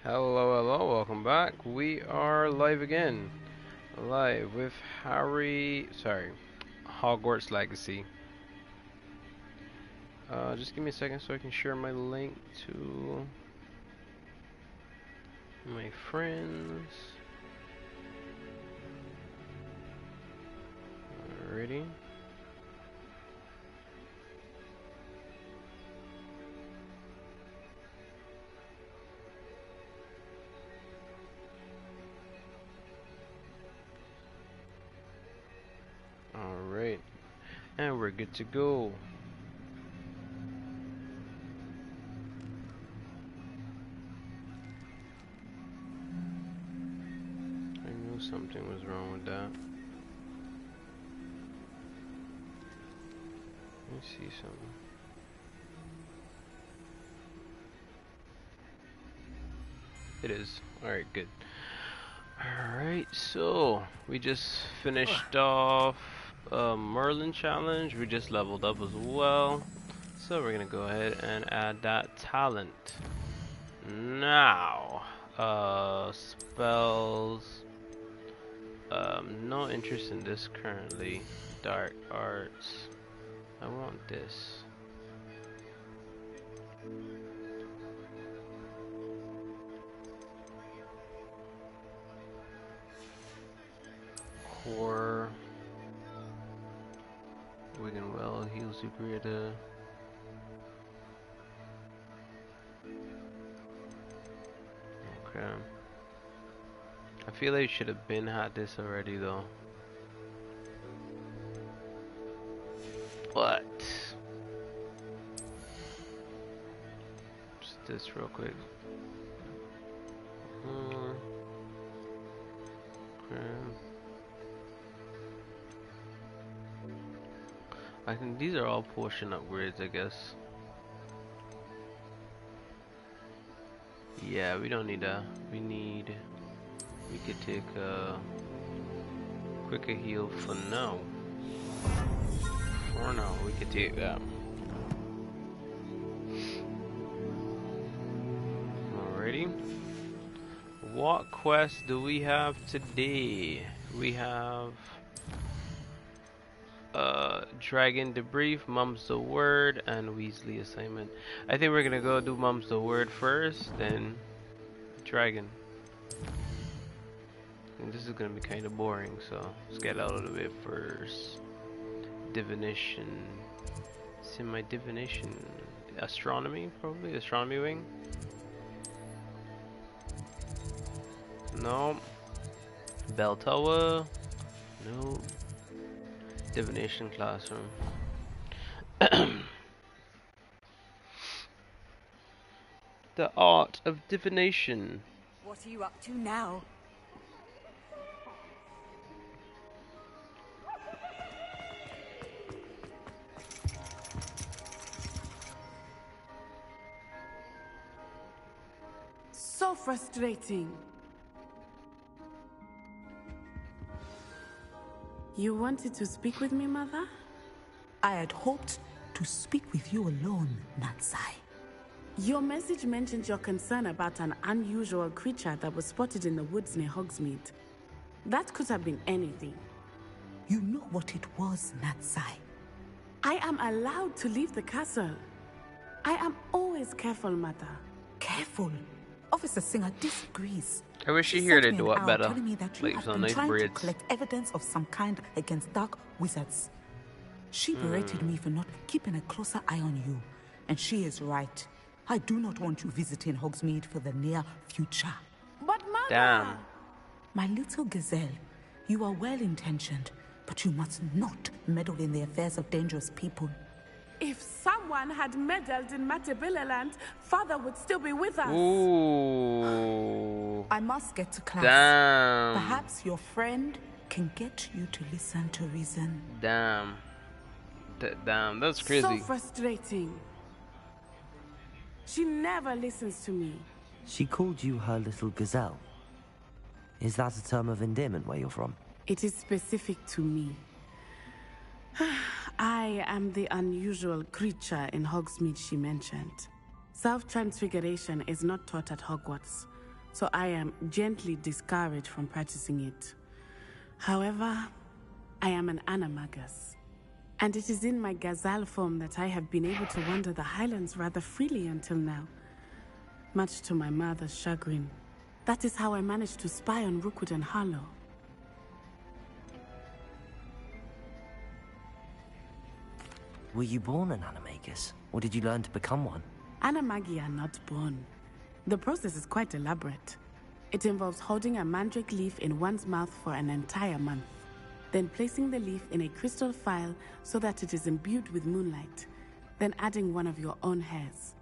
Hello, welcome back. We are live again. Live with Hogwarts Legacy. Just give me a second so I can share my link to my friends. Alrighty. Alright. And we're good to go. I knew something was wrong with that. Let me see something. It is. Alright, good. Alright, so we just finished off Merlin challenge. We just leveled up as well. So we're gonna go ahead and add that talent. Now, spells. No interest in this currently. Dark arts. I want this. Core. Wigan well, heal superior. Okay. I feel like you should have been had this already though. But just this real quick. Okay. I think these are all potion upgrades, I guess. Yeah, we don't need that. We could take a quicker heal for now. For now, we could take that. Alrighty. What quest do we have today? We have Dragon Debrief, Mum's the Word, and Weasley assignment. I think we're gonna go do Mum's the Word first, then Dragon. And this is gonna be kind of boring, so let's get out of the way first. Divination. It's in my divination. Astronomy, probably? Astronomy wing? No. Bell Tower? No. Divination classroom. The art of divination. What are you up to now? So frustrating. You wanted to speak with me, Mother? I had hoped to speak with you alone, Natsai. Your message mentioned your concern about an unusual creature that was spotted in the woods near Hogsmeade. That could have been anything. You know what it was, Natsai. I am allowed to leave the castle. I am always careful, Mother. Careful. Officer Singer disagrees. I wish you heard it do it better. Telling me that you Like have some been nice trying braids. to collect evidence of some kind against dark wizards. She berated me for not keeping a closer eye on you, and she is right. I do not want you visiting Hogsmeade for the near future. But Mother! Damn. My little gazelle, you are well-intentioned, but you must not meddle in the affairs of dangerous people. If someone had meddled in Matabeleland, Father would still be with us. Ooh. I must get to class. Damn. Perhaps your friend can get you to listen to reason. Damn. Damn, that's crazy. So frustrating. She never listens to me. She called you her little gazelle. Is that a term of endearment where you're from? It is specific to me. I am the unusual creature in Hogsmeade she mentioned. Self-transfiguration is not taught at Hogwarts. so I am gently discouraged from practicing it. However, I am an animagus, and it is in my gazelle form that I have been able to wander the highlands rather freely until now, much to my mother's chagrin. That is how I managed to spy on Rookwood and Harlow. Were you born an animagus, or did you learn to become one? Animagi are not born. The process is quite elaborate. It involves holding a mandrake leaf in one's mouth for an entire month, then placing the leaf in a crystal phial so that it is imbued with moonlight, then adding one of your own hairs.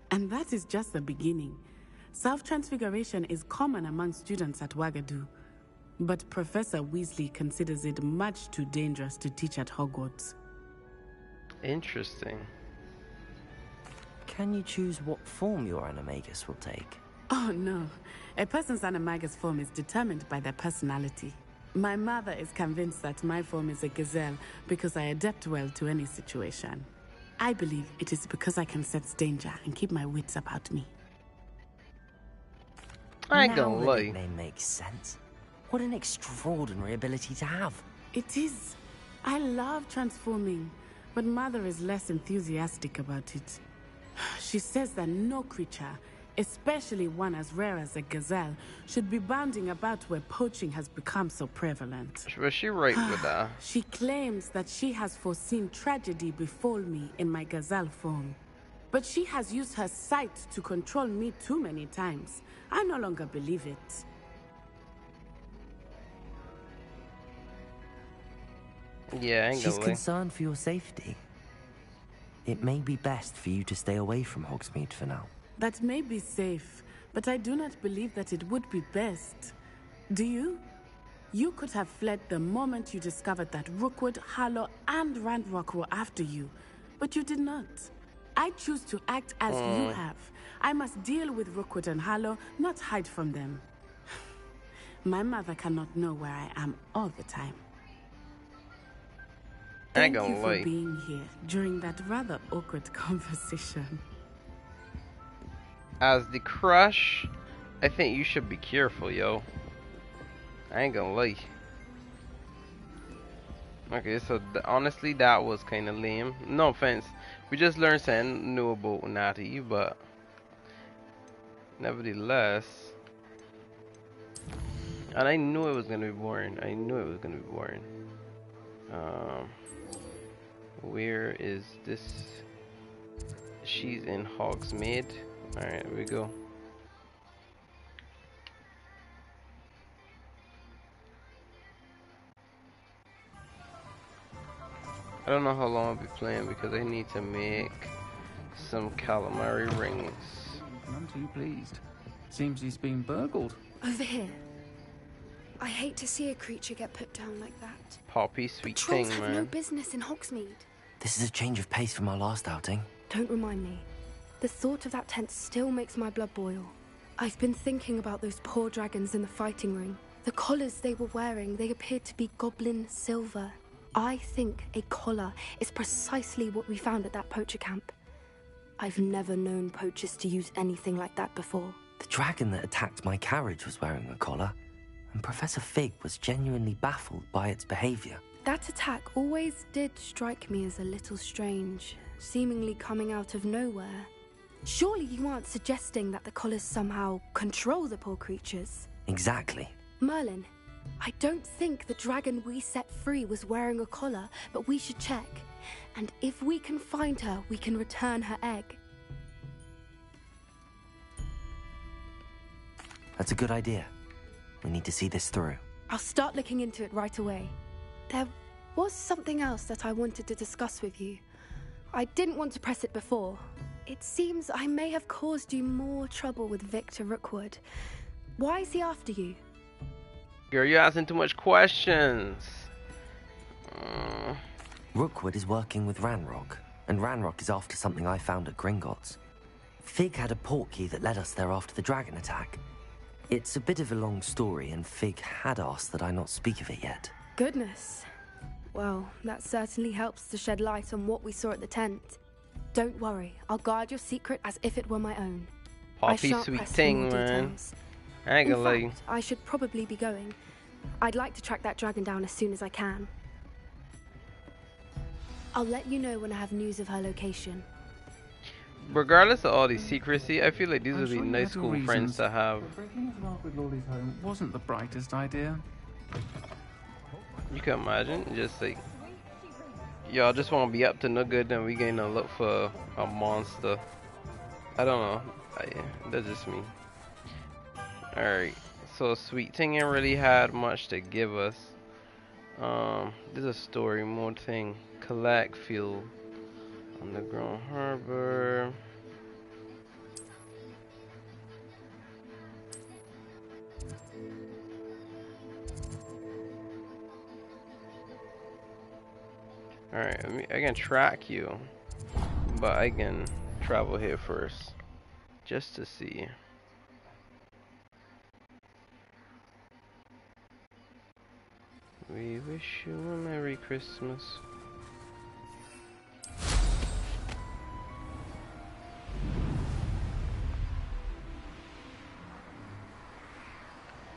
And that is just the beginning. Self-transfiguration is common among students at Wagadu, but Professor Weasley considers it much too dangerous to teach at Hogwarts. Interesting. Can you choose what form your animagus will take? Oh no, a person's animagus form is determined by their personality. My mother is convinced that my form is a gazelle because I adapt well to any situation. I believe it is because I can sense danger and keep my wits about me. I ain't Now gonna the lie. nickname makes sense. What an extraordinary ability to have. It is. I love transforming, but Mother is less enthusiastic about it. She says that no creature, especially one as rare as a gazelle, should be bounding about where poaching has become so prevalent. Was she right with that? She claims that she has foreseen tragedy befall me in my gazelle form. But she has used her sight to control me too many times. I no longer believe it. Yeah, I ain't She's gonna lie. concerned for your safety. It may be best for you to stay away from Hogsmeade for now. That may be safe, but I do not believe that it would be best. Do you? You could have fled the moment you discovered that Rookwood, Harlow, and Ranrock were after you, but you did not. I choose to act as you have. I must deal with Rookwood and Harlow, not hide from them. My mother cannot know where I am all the time. I ain't Thank you gonna for lie. being here during that rather awkward conversation. As the crush, I think you should be careful, yo. I ain't gonna lie. Okay, so honestly, that was kind of lame. No offense. We just learned something new about Natty, but nevertheless. And I knew it was gonna be boring. I knew it was gonna be boring. Where is this? She's in Hogsmeade. Alright, here we go. I don't know how long I'll be playing because I need to make some calamari rings. None too pleased. Seems he's been burgled. Over here. I hate to see a creature get put down like that. Poppy, sweet Trolls thing, have no man. business in Hogsmeade. This is a change of pace from our last outing. Don't remind me. The thought of that tent still makes my blood boil. I've been thinking about those poor dragons in the fighting ring. The collars they were wearing, they appeared to be goblin silver. I think a collar is precisely what we found at that poacher camp. I've never known poachers to use anything like that before. The dragon that attacked my carriage was wearing a collar, and Professor Fig was genuinely baffled by its behavior. That attack always did strike me as a little strange, seemingly coming out of nowhere. Surely you aren't suggesting that the collars somehow control the poor creatures? Exactly. Merlin, I don't think the dragon we set free was wearing a collar, but we should check. And if we can find her, we can return her egg. That's a good idea. We need to see this through. I'll start looking into it right away. There was something else that I wanted to discuss with you. I didn't want to press it before. It seems I may have caused you more trouble with Victor Rookwood. Why is he after you? Girl, you're asking too much questions. Rookwood is working with Ranrock, and Ranrock is after something I found at Gringotts. Fig had a portkey that led us there after the dragon attack. It's a bit of a long story, and Fig had asked that I not speak of it yet. Goodness. Well, that certainly helps to shed light on what we saw at the tent. Don't worry, I'll guard your secret as if it were my own. I Poppy, shan't sweet press for thing, more man. details. I ain't In gonna lie. fact, I should probably be going. I'd like to track that dragon down as soon as I can. I'll let you know when I have news of her location. Regardless of all the secrecy, I feel like these I'm would be sure you nice had your school friends reasons, to have. but breaking into Margaret Lawley's home wasn't the brightest idea. You can imagine, just like, y'all just want to be up to no good, and we gonna look for a monster. I don't know. That's just me. Alright, so Sweet Thing ain't really had much to give us. There's a story mode thing. Collect fuel. Underground harbor. Alright, I can track you, but I can travel here first, just to see. We wish you a Merry Christmas.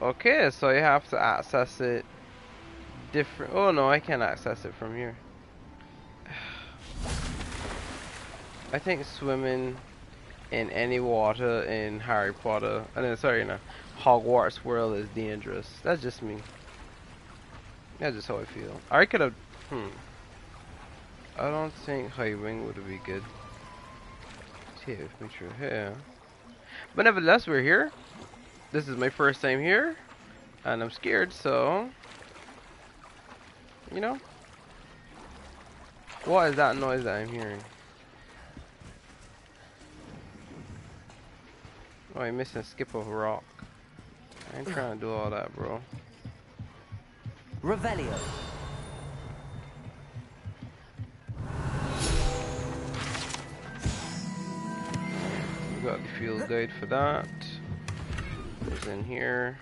Okay, so you have to access it different. Oh no, I can't access it from here. I think swimming in any water in Harry Potter, sorry, no, Hogwarts world is dangerous. That's just me. That's just how I feel. I could have. I don't think high wing would be good. See, make sure here. But nevertheless, we're here. This is my first time here, and I'm scared. So, you know, what is that noise that I'm hearing? Oh, I'm missing skip of rock. I ain't trying to do all that, bro. Revelio. We got the field guide for that. What's in here?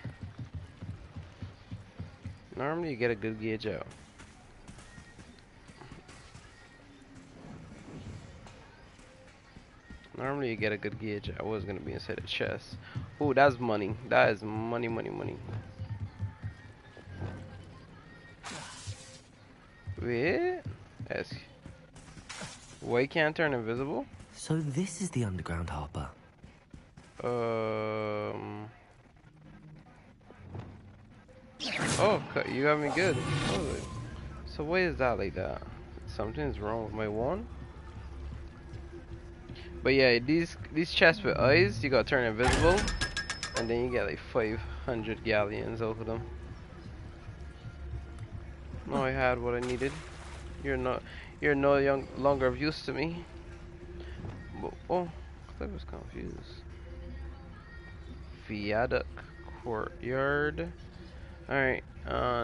Normally you get a good gauge out. Normally you get a good gauge out what's gonna be inside the chest. Oh, that's money. That is money, money, money. Wait. Yes. Why can't turn invisible? So this is the underground harbor. Oh, you got me good. Oh, so why is that like that? Something's wrong with my one. But yeah, these chests with eyes, you gotta turn invisible, and then you get like 500 galleons out of them. No, I had what I needed. You're no longer of use to me. But, oh, I was confused. Viaduct courtyard. Alright,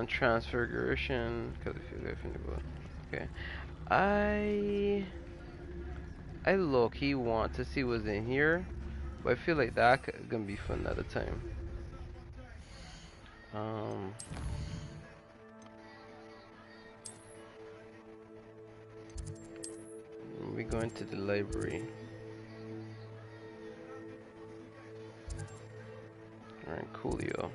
transfiguration. Cause I feel like okay. I low-key want to see what's in here, but I feel like that gonna be fun at a time. We're going to the library. Alright, coolio.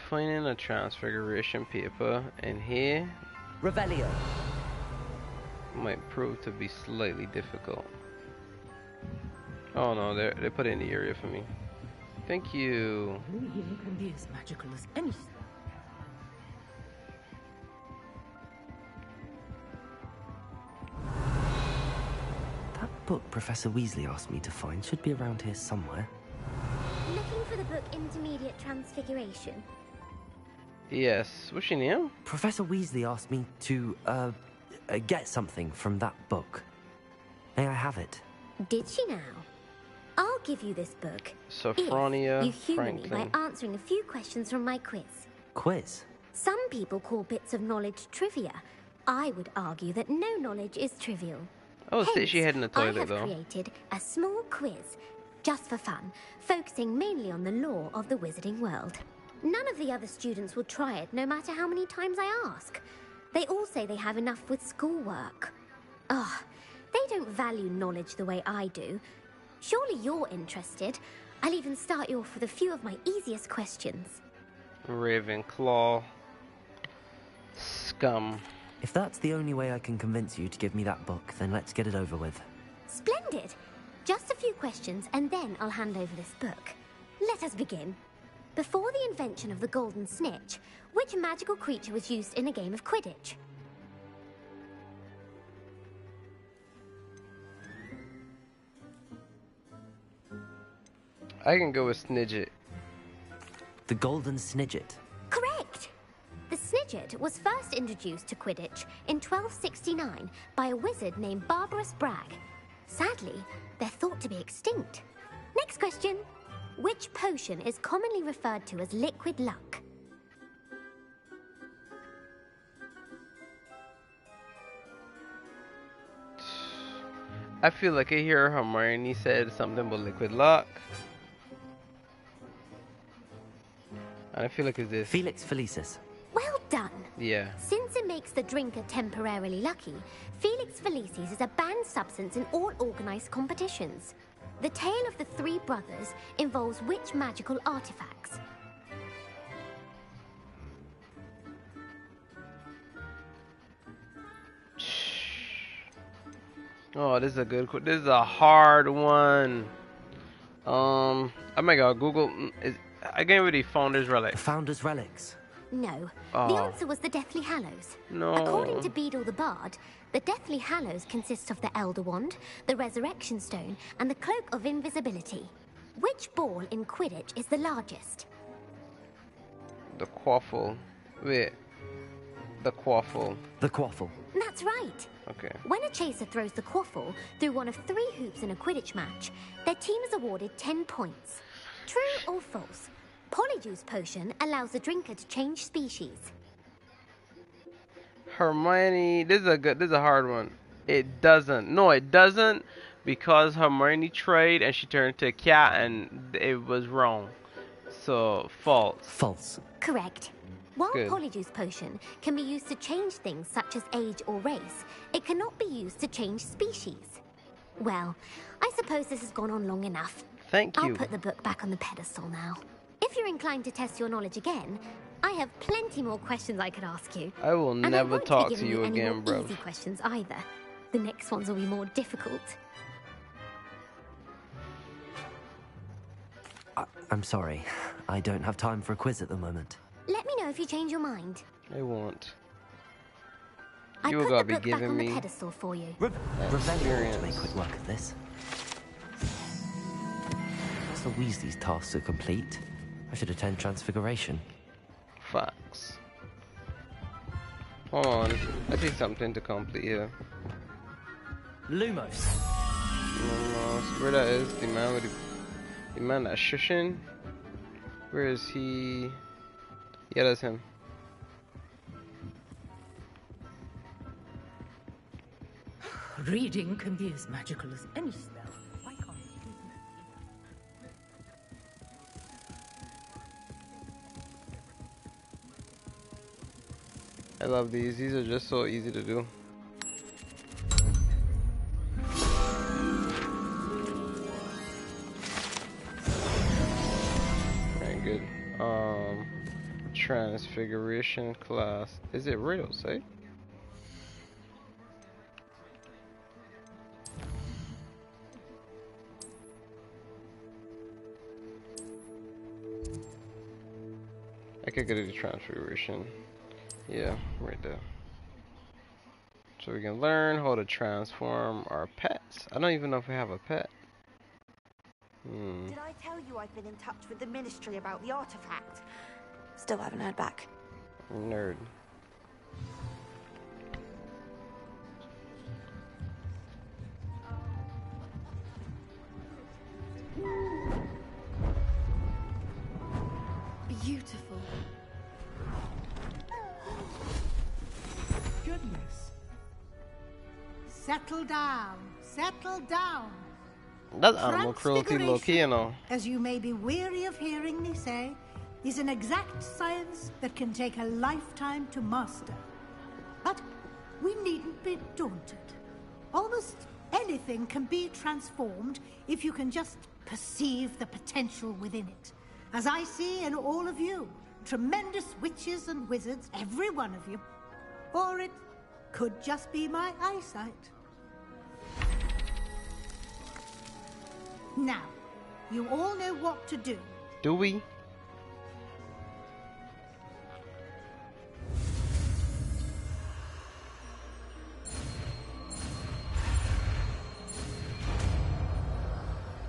Finding a transfiguration paper in here Revelio. might prove to be slightly difficult. Oh no, they put it in the area for me. Thank you. Healing can be as magical as anything. That book Professor Weasley asked me to find should be around here somewhere. Looking for the book Intermediate Transfiguration? Yes, what's your name? Professor Weasley asked me to, get something from that book. May I have it? Did she now? I'll give you this book. Sophronia if you humour me Franklin. by answering a few questions from my quiz. Quiz? Some people call bits of knowledge trivia. I would argue that no knowledge is trivial. Oh, sit she head in the toilet I have though. created a small quiz, just for fun, focusing mainly on the lore of the wizarding world. None of the other students will try it, no matter how many times I ask. They all say they have enough with schoolwork. Ugh, they don't value knowledge the way I do. Surely you're interested. I'll even start you off with a few of my easiest questions. Ravenclaw. Scum. If that's the only way I can convince you to give me that book, then let's get it over with. Splendid! Just a few questions, and then I'll hand over this book. Let us begin. Before the invention of the golden snitch, which magical creature was used in a game of Quidditch? I can go with Snidget. The golden snidget. Correct! The snidget was first introduced to Quidditch in 1269 by a wizard named Barbarous Bragg. Sadly, they're thought to be extinct. Next question. Which potion is commonly referred to as liquid luck? I feel like I hear Hermione said something about liquid luck. And I feel like it's this. Felix Felicis. Well done! Yeah. Since it makes the drinker temporarily lucky, Felix Felicis is a banned substance in all organized competitions. The tale of the three brothers involves which magical artifacts? Oh, this is a good. This is a hard one. Oh my God, Google. I can't really Founder's Relic. Founder's Relics. No. Oh. The answer was the Deathly Hallows. No. According to Beedle the Bard, the Deathly Hallows consists of the Elder Wand, the Resurrection Stone, and the Cloak of Invisibility. Which ball in Quidditch is the largest? The Quaffle. Wait. The Quaffle. The Quaffle. That's right. Okay. When a chaser throws the quaffle through one of 3 hoops in a Quidditch match, their team is awarded 10 points. True or false? Polyjuice potion allows the drinker to change species. Hermione, this is a hard one. It doesn't. No, it doesn't, because Hermione tried and she turned into a cat and it was wrong. So false. False. Correct. While Good. Polyjuice potion can be used to change things such as age or race, it cannot be used to change species. Well, I suppose this has gone on long enough. Thank you. I'll put the book back on the pedestal now. If you're inclined to test your knowledge again, I have plenty more questions I could ask you. I will And I never won't be talk to giving you any again, more bro. easy questions either. The next ones will be more difficult. I'm sorry. I don't have time for a quiz at the moment. Let me know if you change your mind. I won't. I You put gotta the be book back giving on the me pedestal for you. Ravelia ought to make quick work of this. As the Weasley's tasks are complete, I should attend Transfiguration. facts. Hold on. I see something to complete here. Lumos. Where that is? The man with the man that's shushing. Where is he? Yeah, that's him. Reading can be as magical as any spell. Why can't I love these. These are just so easy to do. Alright, good. Transfiguration class. Is it riddles, eh? I could go to the transfiguration. Yeah, right there. So we can learn how to transform our pets. I don't even know if we have a pet. Did I tell you I've been in touch with the Ministry about the artifact? Still haven't heard back. Nerd. Beautiful. Goodness. Settle down. Settle down. That's animal cruelty low-key, you know. As you may be weary of hearing me say, is an exact science that can take a lifetime to master. But we needn't be daunted. Almost anything can be transformed if you can just perceive the potential within it. As I see in all of you, tremendous witches and wizards, every one of you. Or it could just be my eyesight. Now, you all know what to do. Do we?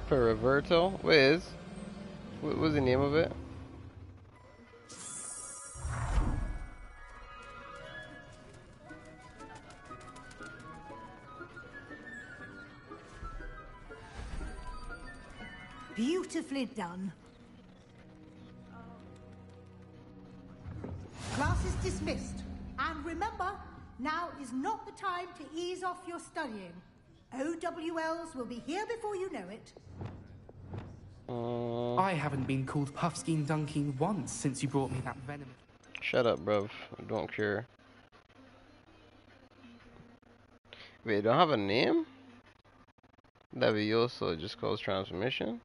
Periverto? What was the name of it? Beautifully done. Class is dismissed. And remember, now is not the time to ease off your studying. OWLs will be here before you know it. I haven't been called Puffskein Dunking once since you brought me that venom. Shut up, bruv. I don't care. Wait, you don't have a name? Levioso just calls transmission?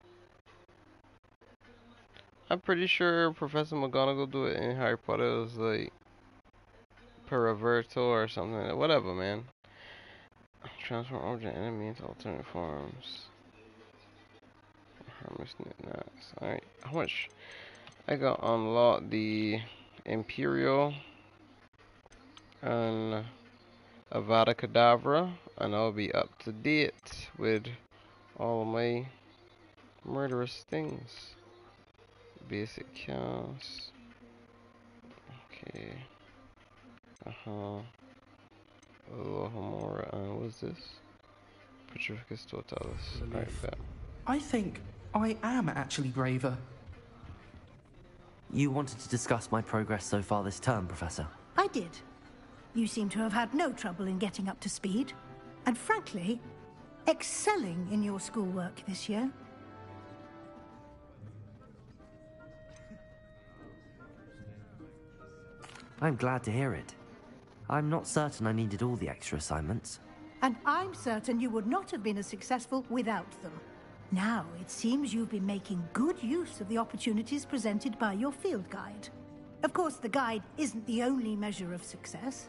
I'm pretty sure Professor McGonagall do it in Harry Potter. It was like Periverto or something. Whatever, man. Transform object enemy into alternate forms. Alright, how much? I got unlocked the Imperial and Avada Kedavra, and I'll be up to date with all of my murderous things. Basic counts. Okay. Alohomora, and what's this? Petrificus Totalis. Alright, bet. I think I am actually braver. You wanted to discuss my progress so far this term, Professor? I did. You seem to have had no trouble in getting up to speed. And frankly, excelling in your schoolwork this year. I'm glad to hear it. I'm not certain I needed all the extra assignments. And I'm certain you would not have been as successful without them. Now, it seems you've been making good use of the opportunities presented by your field guide. Of course, the guide isn't the only measure of success.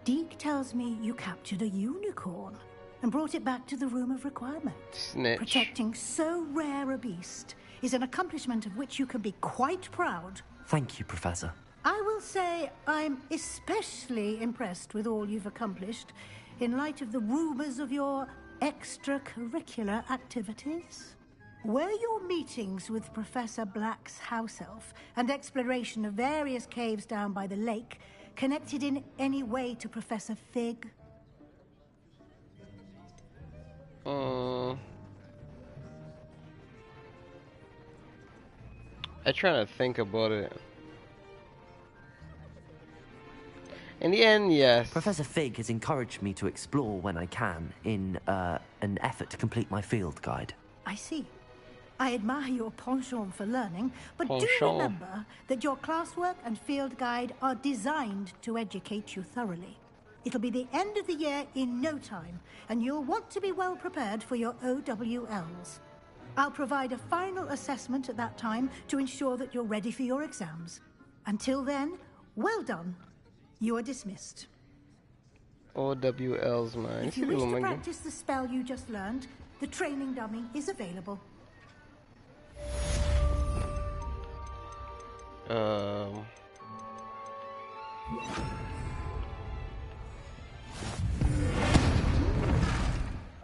Deke tells me you captured a unicorn and brought it back to the Room of Requirement. Snitch. Protecting so rare a beast is an accomplishment of which you can be quite proud. Thank you, Professor. I will say I'm especially impressed with all you've accomplished in light of the rumors of your extracurricular activities. Were your meetings with Professor Black's house elf and exploration of various caves down by the lake connected in any way to Professor Fig? I'm trying to think about it. In the end, yes. Professor Fig has encouraged me to explore when I can in an effort to complete my field guide. I see. I admire your penchant for learning, but do Penchant. remember that your classwork and field guide are designed to educate you thoroughly. It'll be the end of the year in no time, and you'll want to be well prepared for your OWLs. I'll provide a final assessment at that time to ensure that you're ready for your exams. Until then, well done. You are dismissed. OWLs, man. If you wish to practice the spell you just learned, the training dummy is available.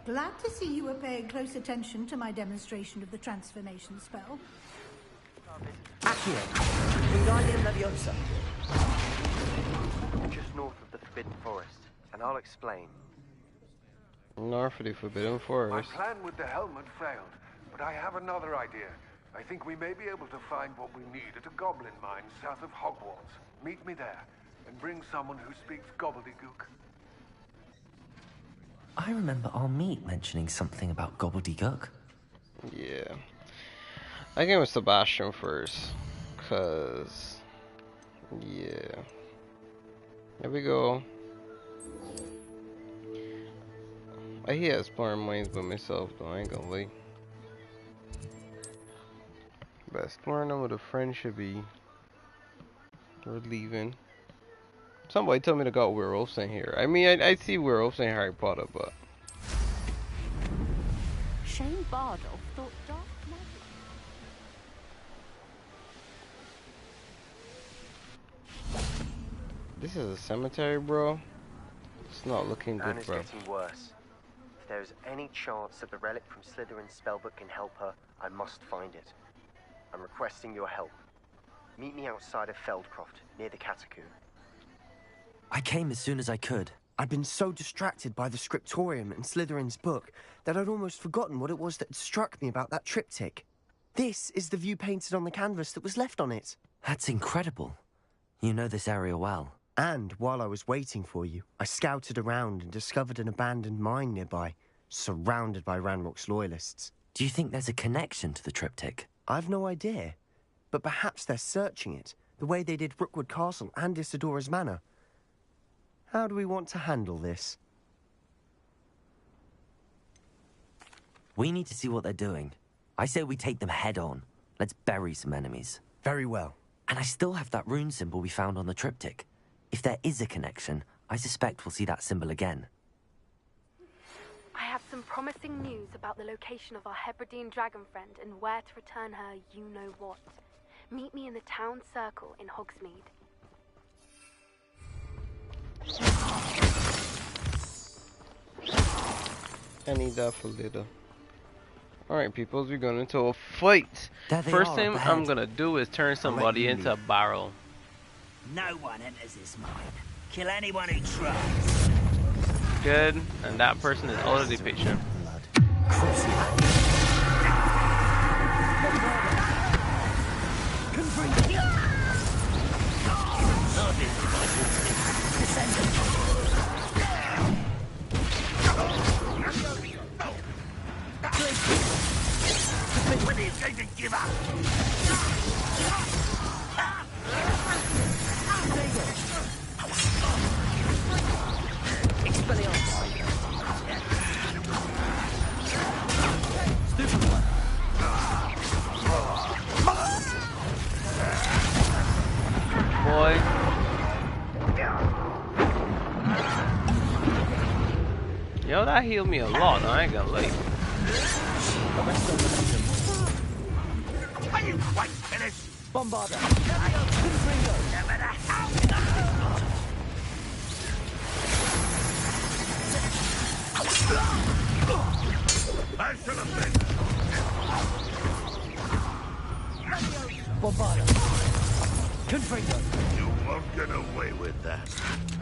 Glad to see you were paying close attention to my demonstration of the transformation spell. Accio, Wingardium Leviosa. Just north of the Forbidden Forest, and I'll explain. North of the Forbidden My Forest. plan with the helmet failed, but I have another idea. I think we may be able to find what we need at a goblin mine south of Hogwarts. Meet me there, and bring someone who speaks gobbledygook. I remember our meet mentioning something about gobbledygook. Yeah. I came with Sebastian first, Cause, yeah. There we go. I hate exploring mines by myself though, I ain't gonna lie. But exploring them with a friend should be relieving. Somebody told me to got werewolves in here. I mean, I see werewolves in Harry Potter, but... Shane Bardolph thought dark magic. This is a cemetery, bro. It's not looking good, Anna's bro. getting worse. If there is any chance that the relic from Slytherin's spellbook can help her, I must find it. I'm requesting your help. Meet me outside of Feldcroft, near the catacomb. I came as soon as I could. I'd been so distracted by the scriptorium and Slytherin's book that I'd almost forgotten what it was that struck me about that triptych. This is the view painted on the canvas that was left on it. That's incredible. You know this area well. And while I was waiting for you, I scouted around and discovered an abandoned mine nearby, surrounded by Ranrock's loyalists. Do you think there's a connection to the triptych? I've no idea, but perhaps they're searching it, the way they did Rookwood Castle and Isidora's Manor. How do we want to handle this? We need to see what they're doing. I say we take them head on. Let's bury some enemies. Very well. And I still have that rune symbol we found on the triptych. If there is a connection, I suspect we'll see that symbol again. I have some promising news about the location of our Hebridean dragon friend and where to return her you-know-what. Meet me in the town circle in Hogsmeade. I need that for later. Alright, peoples, we're going into a fight. First thing I'm gonna do is turn somebody into a barrel. No one enters this mine. Kill anyone who tries. Good, and that person is out of the picture. When are you going to give up? Boy. Yo, that healed me a lot, I ain't gonna lie. Are you quite finished? Bombarder. I should have been. Bombarder. Confringo. You won't get away with that.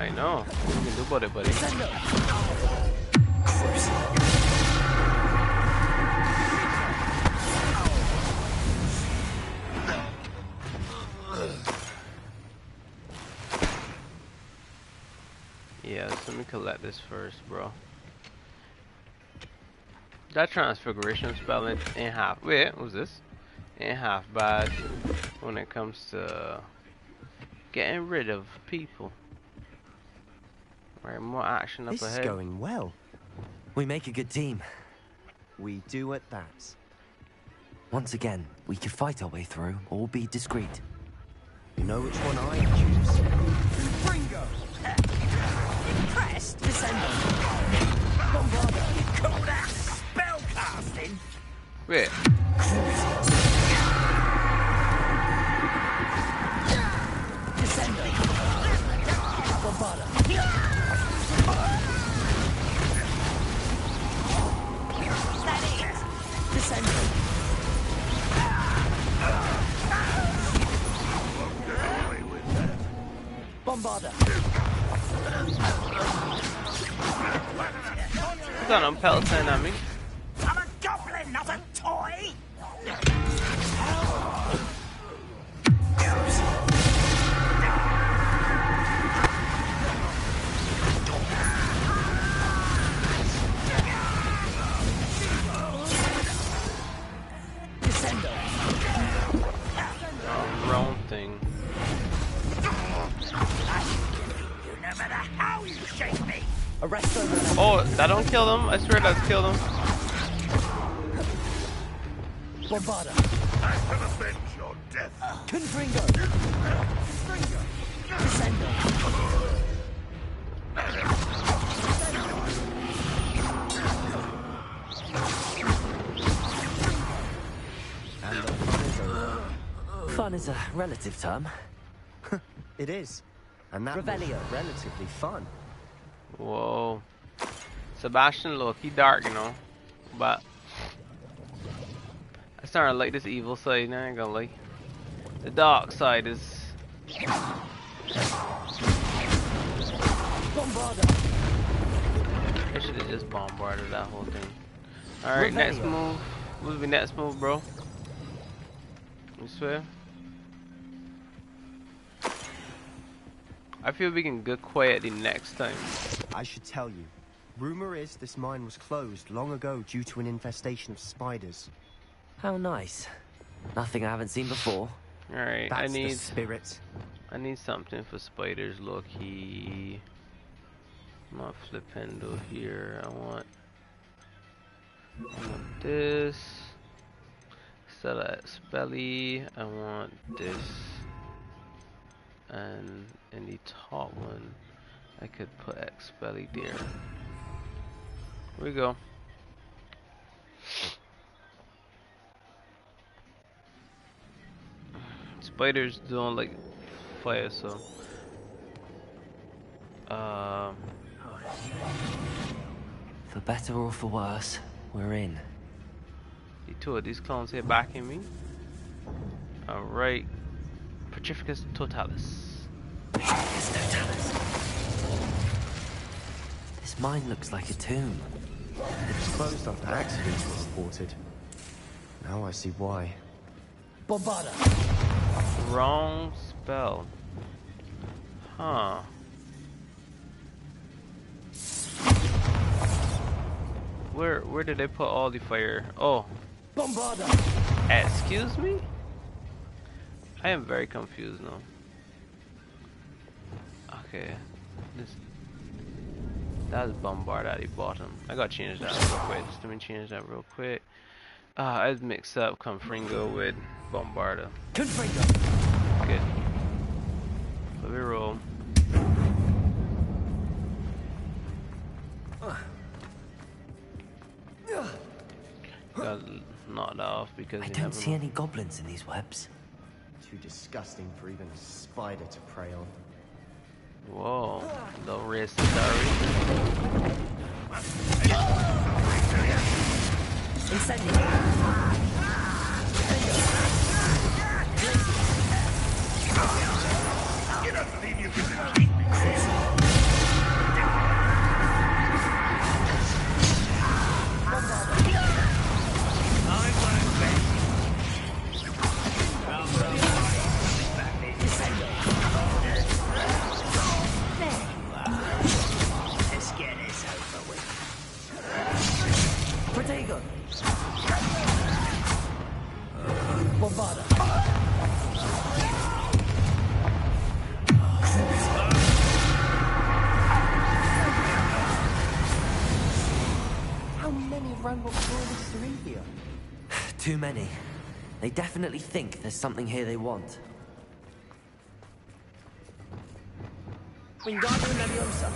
I know. What you can do about it, buddy? Yeah, so let me collect this first, bro. That transfiguration spell ain't half. Wait, what was this? Ain't half bad when it comes to getting rid of people. Alright, more action up This ahead. is going well. We make a good team. We do at that. Once again, we could fight our way through or be discreet. You know which one I choose? Ringo! Impressed? Descendant. Bombarder. You call that spell casting? Wait. Descendant. Bombarder. Is that it? Descendant. Won't get away with that. Bombarder. Got on Peloton at me. I'm a goblin, not a toy! Wrong No matter how you shake me. Arrest over. Oh, that don't kill them. I swear that's killed them. Bombarda. I shall avenge your death. Confringo. Descendo. And the fun is over. Fun is a relative term. It is. And that Revelio. was relatively fun. Whoa. Sebastian look, he dark, you know. But I started to like this evil side, I ain't gonna lie. The dark side is Bombarda. I should have just bombarded that whole thing. Alright, next move. What's the next move, bro? You swear? I feel we can get quiet the next time. I should tell you. Rumor is this mine was closed long ago due to an infestation of spiders. How nice. Nothing I haven't seen before. Alright, That's the spirit. I need something for spiders, Loki. Not flipendo here. I want this. Select belly. I want this. And in the top one, I could put X belly there. Here we go. Spiders don't like fire, so for better or for worse, we're in. The two of these clones here backing me. Alright. Petrificus totalis. This mine looks like a tomb. It was closed after accidents were reported. Now I see why. Bombarda. Wrong spell. Huh. Where did they put all the fire? Oh. Bombarda. Excuse me? I am very confused now. Okay. That's bombard at the bottom. I gotta change that real quick. Just let me change that real quick. I mixed up Confringo with Bombarda. Confringo. Good. Let me roll. Got knocked off because I don't see any goblins in these webs. Too disgusting for even a spider to prey on. Whoa, low risk sorry. You don't believe you can keep me safe. Too many. They definitely think there's something here they want. Wingardium Leviosa.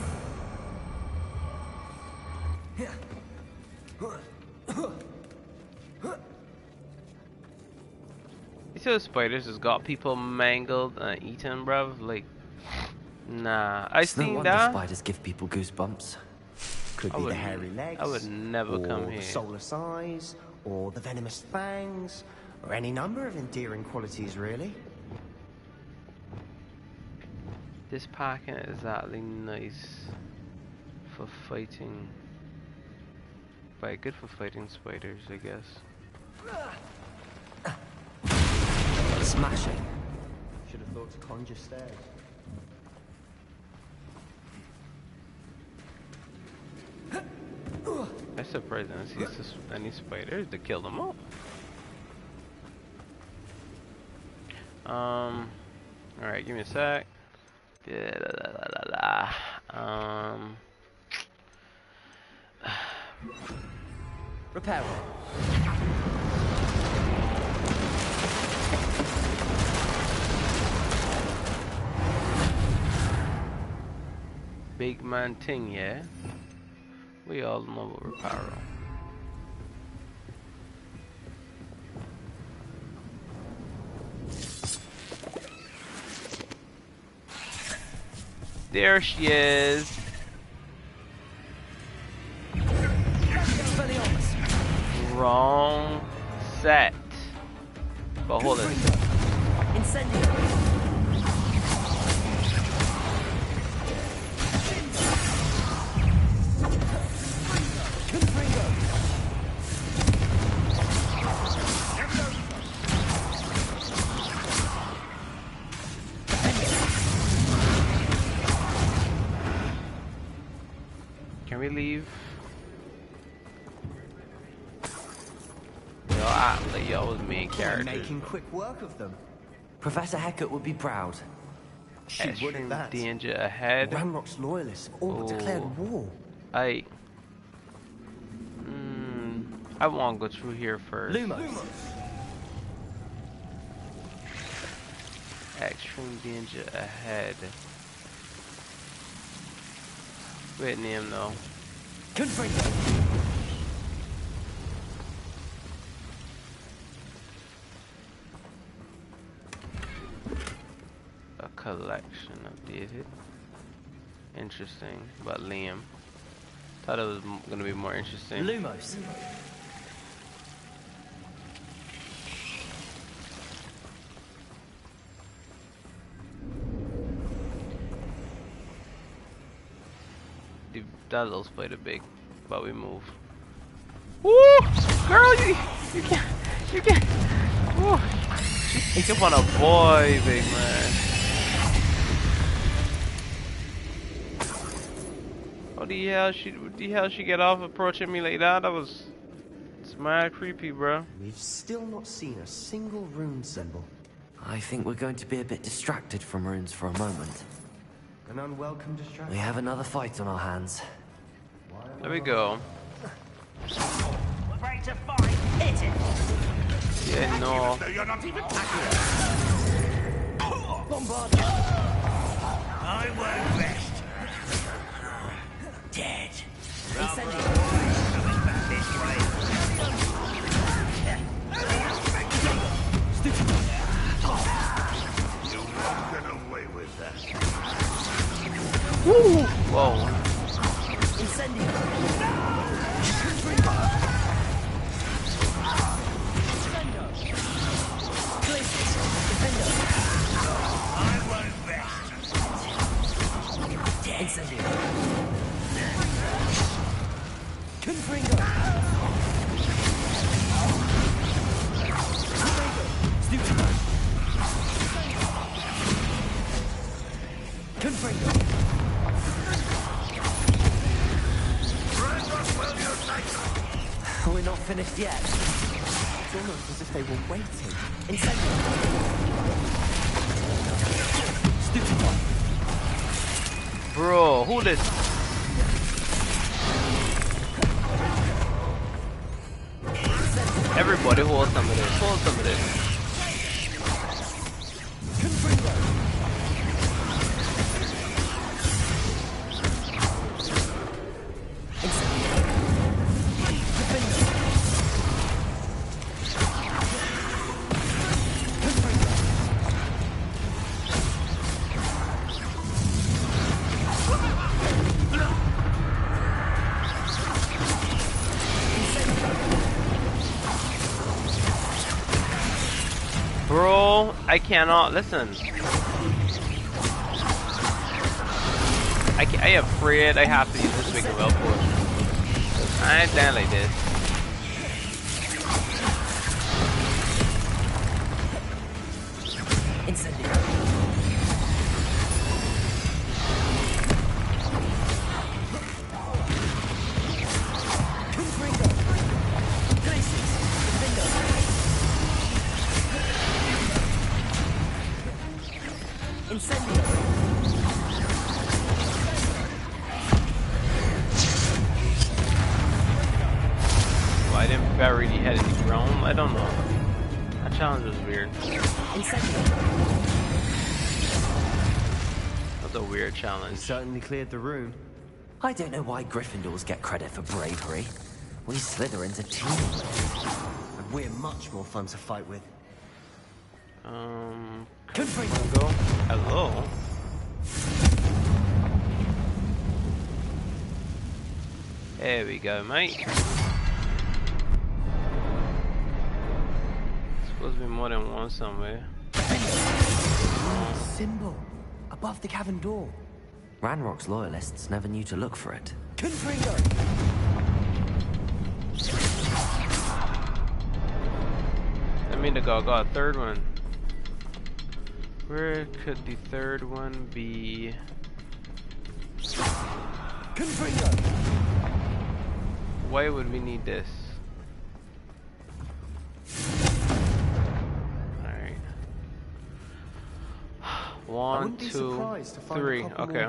You see those spiders just got people mangled and eaten, bruv? Like, nah. I It's no seen wonder that. spiders give people goosebumps. Could be the hairy legs. I would never or come the here. soulless eyes, or the venomous fangs, or any number of endearing qualities, really. This pack ain't exactly nice for fighting. But good for fighting spiders, I guess. Smashing. Should have thought to conjure stairs. I'm surprised I didn't see any spiders to kill them all. Alright, give me a sec. Yeah, la, la, la, la. Repair. Big man ting, yeah? We all know what Reparo. There she is. Wrong set. But hold it. Can we leave? Y'all was main characters. Making quick work of them. Professor Hecat would be proud. She would at that. Danger ahead. Ranrock's loyalists have all declared war. I want to go through here first. Lumos. Extreme danger ahead. Wait, name though. A collection updated. Interesting, but Liam. Thought it was gonna be more interesting. Lumos. That little played it big, but we move. Woo! Girl, you can't. Woo! She up on a boy, big man. What the hell she get off approaching me like that? That was, it's mad creepy, bro. We've still not seen a single rune symbol. I think we're going to be a bit distracted from runes for a moment. An unwelcome distraction. We have another fight on our hands. There we go. Ready to fight? Hit it! Yeah, no. You're not even Bombard! I won't rest. Dead. Coming back this way. You won't get away with that. Woo! Whoa. Incendio. We're not finished yet. It's almost as if they were waiting. Bro, who this? Everybody hold some of this. Hold some of this. Bro, I cannot listen. I am afraid I have to use this big well push. I ain't down like this. buried your head in the ground. I don't know. That challenge was weird. That's a weird challenge. We certainly cleared the room. I don't know why Gryffindors get credit for bravery. We Slytherins are team. And we're much more fun to fight with. Go. Hello. There we go, mate. Supposed to be more than one somewhere. Symbol above the cavern door. Ranrock's loyalists never knew to look for it. Confringo! I mean, I got a third one. Where could the third one be? Confringo! Why would we need this? Alright. 1, 2, 3. Okay.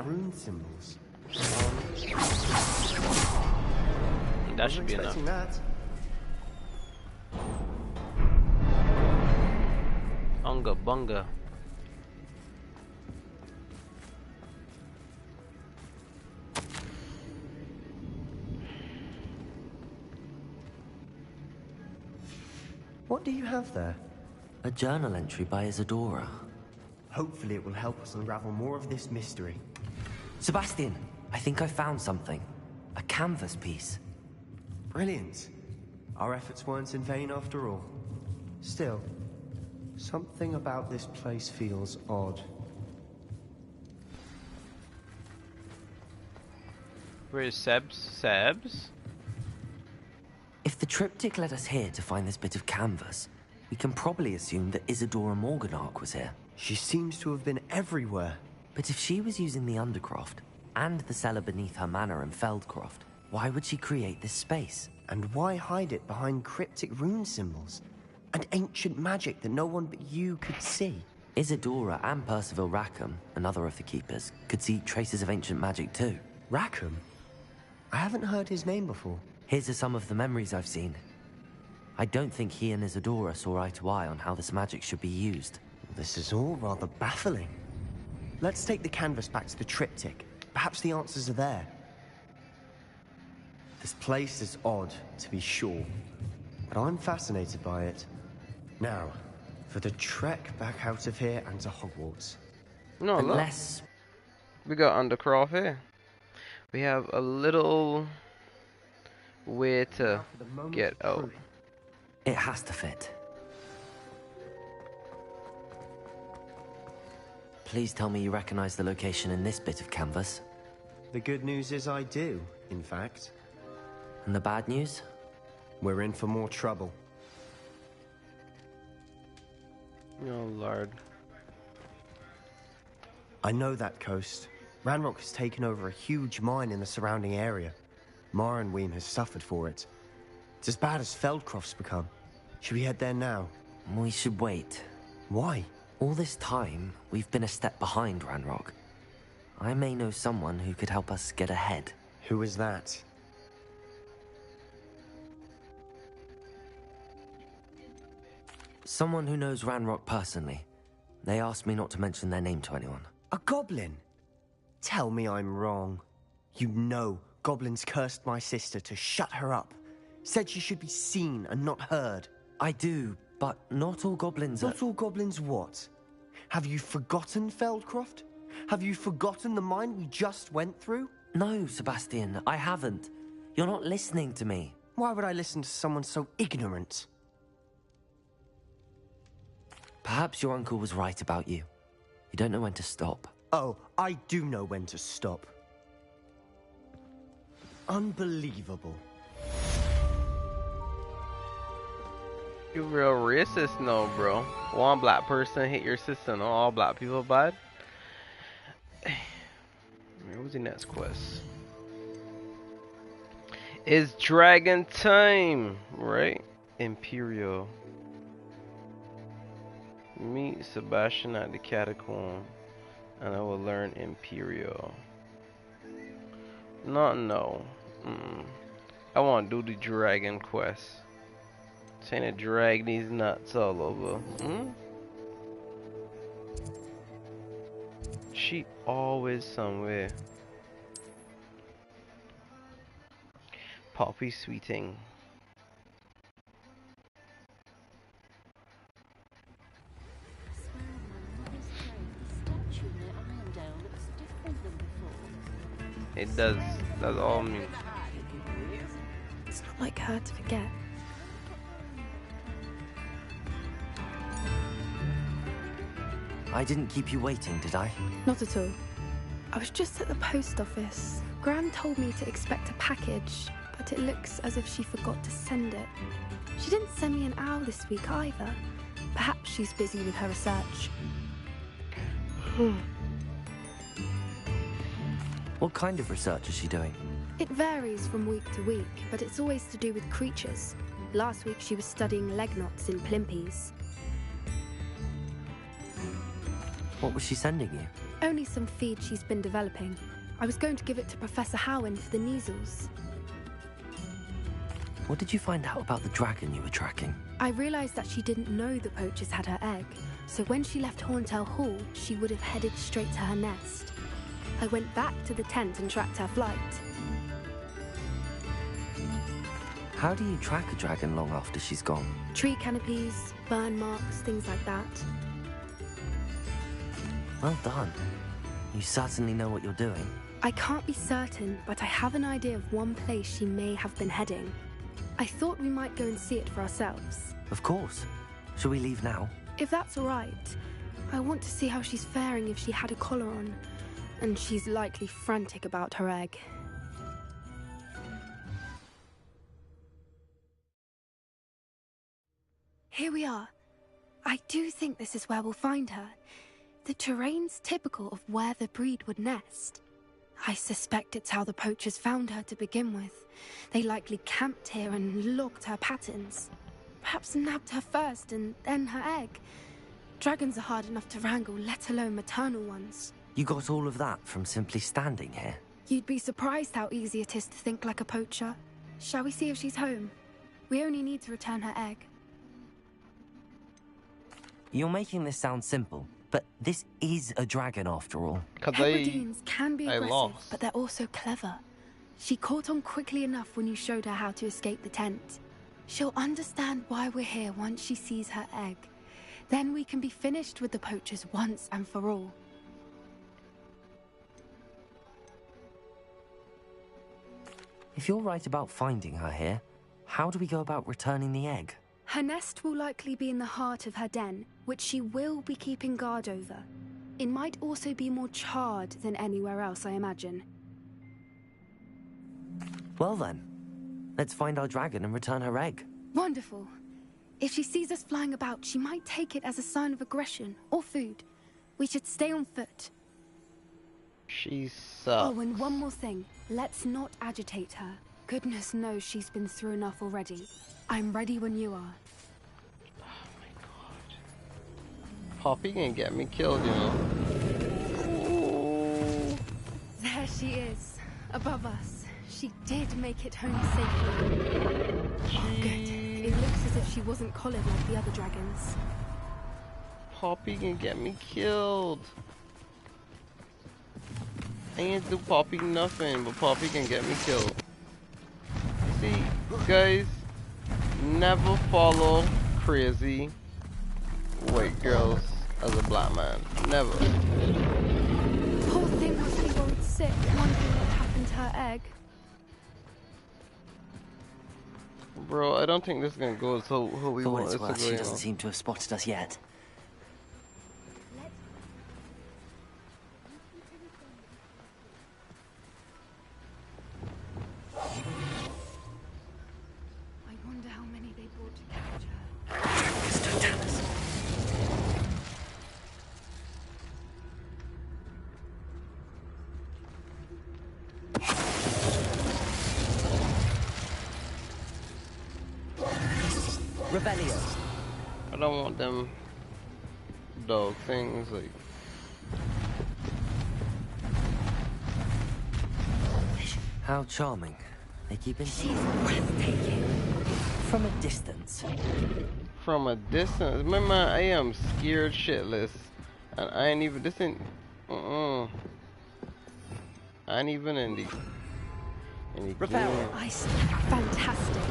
That should be enough. That. Unga bunga. What do you have there? A journal entry by Isadora. Hopefully it will help us unravel more of this mystery. Sebastian, I think I found something. A canvas piece. Brilliant. Our efforts weren't in vain after all. Still, something about this place feels odd. Where's Sebs? If the triptych led us here to find this bit of canvas, we can probably assume that Isadora Morganach was here. She seems to have been everywhere. But if she was using the Undercroft, and the cellar beneath her manor in Feldcroft, why would she create this space? And why hide it behind cryptic rune symbols? And ancient magic that no one but you could see? Isadora and Percival Rackham, another of the Keepers, could see traces of ancient magic too. Rackham? I haven't heard his name before. Here's some of the memories I've seen. I don't think he and Isadora saw eye to eye on how this magic should be used. This is all rather baffling. Let's take the canvas back to the triptych. Perhaps the answers are there. This place is odd, to be sure, but I'm fascinated by it. Now, for the trek back out of here and to Hogwarts. No, unless we got Undercroft here. We have a little way to get out. It has to fit. Please tell me you recognize the location in this bit of canvas. The good news is I do, in fact. And the bad news? We're in for more trouble. Oh, Lord. I know that coast. Ranrock has taken over a huge mine in the surrounding area. Marrenweem has suffered for it. It's as bad as Feldcroft's become. Should we head there now? We should wait. Why? All this time, we've been a step behind Ranrock. I may know someone who could help us get ahead. Who is that? Someone who knows Ranrock personally. They asked me not to mention their name to anyone. A goblin? Tell me I'm wrong. You know goblins cursed my sister to shut her up. Said she should be seen and not heard. I do, but not all goblins are... Not all goblins what? Have you forgotten Feldcroft? Have you forgotten the mine we just went through? No, Sebastian, I haven't. You're not listening to me. Why would I listen to someone so ignorant? Perhaps your uncle was right about you. You don't know when to stop. Oh, I do know when to stop. Unbelievable. You real racist, no, bro. One black person hit your sister, no, all black people bad. Where was the next quest? It's dragon time, right? Imperial. Meet Sebastian at the catacomb, and I will learn Imperial. No. I want to do the dragon quest. Trying to drag these nuts all over. Hmm? She always somewhere. Poppy sweeting. It does. That's all me. It's not like her to forget. I didn't keep you waiting, did I? Not at all. I was just at the post office. Gran told me to expect a package, but it looks as if she forgot to send it. She didn't send me an owl this week either. Perhaps she's busy with her research. What kind of research is she doing? It varies from week to week, but it's always to do with creatures. Last week she was studying leg knots in plimpies. What was she sending you? Only some feed she's been developing. I was going to give it to Professor Howen for the measles. What did you find out about the dragon you were tracking? I realized that she didn't know the poachers had her egg, so when she left Horntail Hall, she would have headed straight to her nest. I went back to the tent and tracked her flight. How do you track a dragon long after she's gone? Tree canopies, burn marks, things like that. Well done. You certainly know what you're doing. I can't be certain, but I have an idea of one place she may have been heading. I thought we might go and see it for ourselves. Of course. Shall we leave now? If that's all right. I want to see how she's faring if she had a collar on. And she's likely frantic about her egg. Here we are. I do think this is where we'll find her. The terrain's typical of where the breed would nest. I suspect it's how the poachers found her to begin with. They likely camped here and logged her patterns. Perhaps nabbed her first and then her egg. Dragons are hard enough to wrangle, let alone maternal ones. You got all of that from simply standing here? You'd be surprised how easy it is to think like a poacher. Shall we see if she's home? We only need to return her egg. You're making this sound simple, but this is a dragon after all. Hebrideans can be aggressive, but they're also clever. She caught on quickly enough when you showed her how to escape the tent. She'll understand why we're here once she sees her egg. Then we can be finished with the poachers once and for all. If you're right about finding her here, how do we go about returning the egg? Her nest will likely be in the heart of her den, which she will be keeping guard over. It might also be more charred than anywhere else, I imagine. Well then, let's find our dragon and return her egg. Wonderful. If she sees us flying about, she might take it as a sign of aggression or food. We should stay on foot. She sucks. Oh, and one more thing. Let's not agitate her. Goodness knows she's been through enough already. I'm ready when you are. Oh my god. Poppy can get me killed, you know. Ooh. There she is, above us. She did make it home safely. Oh, good. It looks as if she wasn't collared like the other dragons. Poppy can get me killed. I ain't do Poppy nothing, but Poppy can get me killed. See, guys, never follow crazy white girls as a black man. Never. Poor thing must be worried sick, wondering what happened to her egg. Bro, I don't think this is gonna go as how we For what want it's this to worth, go. she You doesn't know? seem to have spotted us yet. I wonder how many they brought to capture her. Mr. Dennis. Rebellion. I don't want them dog things like. How charming. They keep in. She's breathtaking. From a distance. From a distance. Remember, I am scared shitless. And I ain't even, this ain't, I ain't even in the game. Ice, fantastic.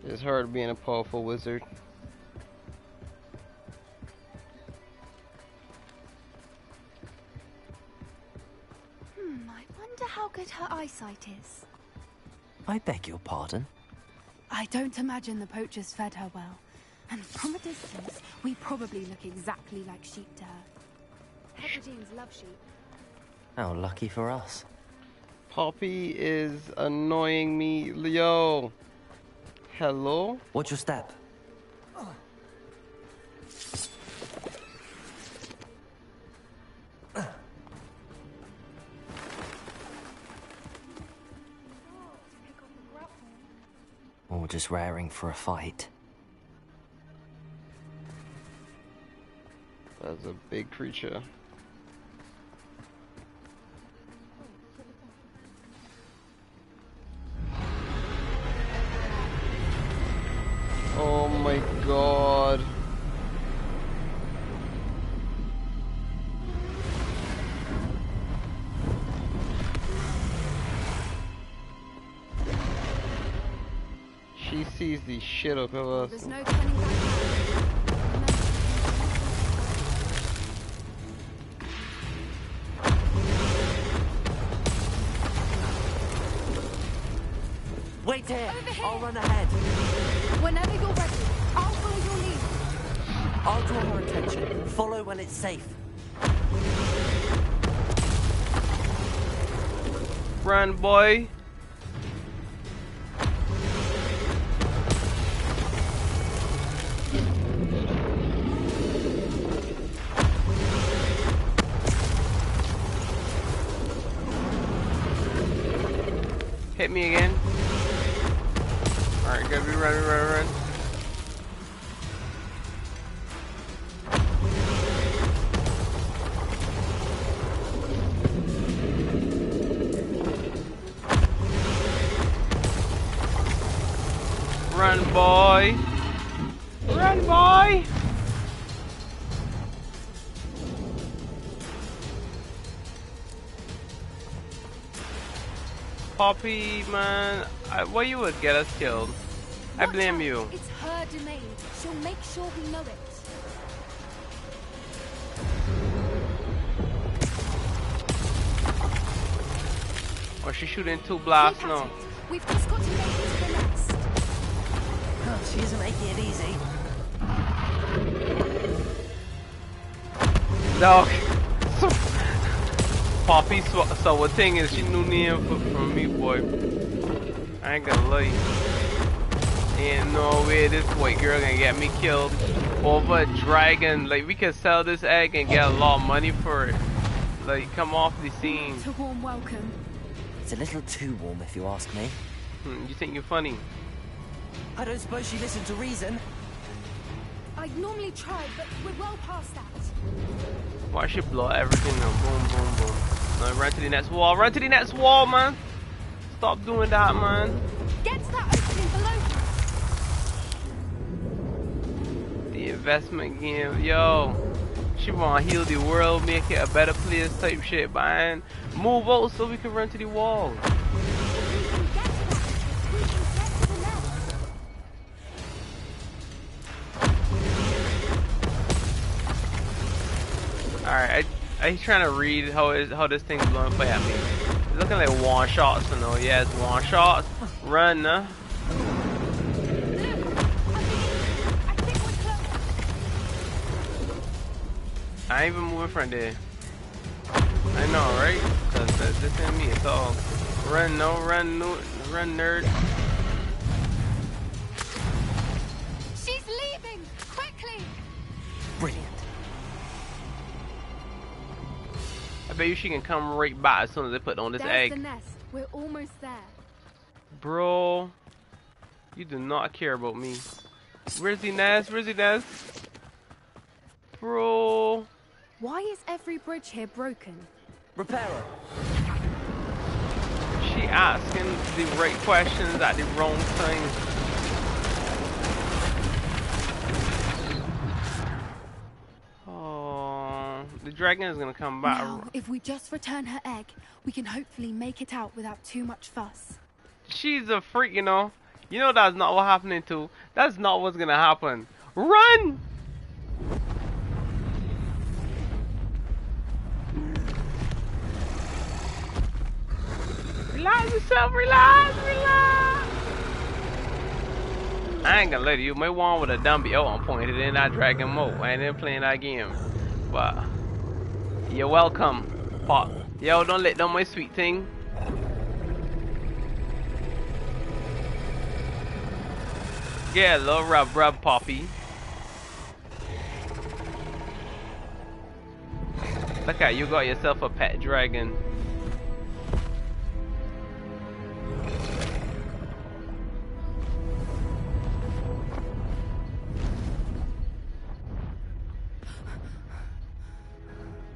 It's hard being a powerful wizard. I wonder how good her eyesight is. I beg your pardon? I don't imagine the poachers fed her well. And from a distance, we probably look exactly like sheep to her. Hebrideans love sheep. How lucky for us. Poppy is annoying me. Yo. Hello? What's your step? Or just raring for a fight. That's a big creature. Oh my god. She sees the shit out of us. There's no turning back now. Wait here. I'll run ahead. Whenever you're ready, I'll follow your lead. I'll draw her attention. Follow when it's safe. Run, boy. Hit me again. Alright, gotta be run. Run, boy. Run, boy. Poppy, man, why you would get us killed? I blame you. It's her domain. She'll make sure we know it. Or she's shooting 2 blasts now. We've just got to make it to the nest. Oh, she isn't making it easy. No. Poppy, so what thing is she new name for me, boy. I ain't gonna lie. Ain't no way this white girl gonna get me killed over a dragon. Like, we can sell this egg and get a lot of money for it. Like, come off the scene. It's a warm welcome. It's a little too warm, if you ask me. You think you're funny? I don't suppose she listened to reason. I'd normally try, but we're well past that. Why should blow everything now? Boom, boom, boom. No, run to the next wall. Run to the next wall, man. Stop doing that, man. Get to that opening below. The investment game, yo. She wanna heal the world, make it a better place type shit, man. Move out so we can run to the wall. Alright, I trying to read how this thing's blowing play at me. It's looking like one shots, you know. Yeah, it's one shots. Run, huh? I ain't even moving from there. I know, right? Cause this ain't me. It's all run, no, run, nerd. She's leaving quickly. Brilliant. I bet you she can come right back as soon as they put on this egg. There's the nest. We're almost there. Bro, you do not care about me. Where's the nest? Where's the nest? Bro. Why is every bridge here broken? Repairer. She asking the right questions at the wrong time. Oh, the dragon is gonna come back. Now, if we just return her egg, we can hopefully make it out without too much fuss. She's a freak, you know. You know that's not what's happening to. That's not what's gonna happen. Run! Relax yourself, relax. I ain't gonna lie to you. My one with a dumb be on pointed in that dragon mode. I ain't even playing that game. But you're welcome, Pop. Yo, don't let down my sweet thing. Yeah, little rub, Poppy. Look at you got yourself a pet dragon.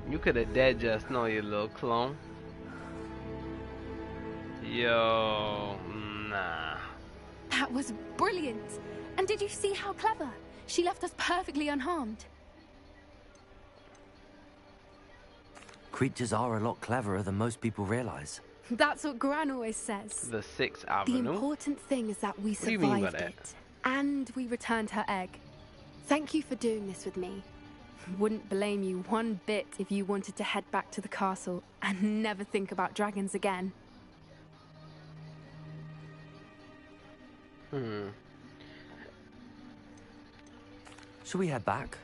You could have dead just now, you little clone. Yo, nah. That was brilliant. And did you see how clever? She left us perfectly unharmed. Creatures are a lot cleverer than most people realize. That's what Gran always says. The 6th Avenue. The important thing is that we What do you mean by survived that? it. And we returned her egg. Thank you for doing this with me. Wouldn't blame you one bit if you wanted to head back to the castle and never think about dragons again. Shall we head back?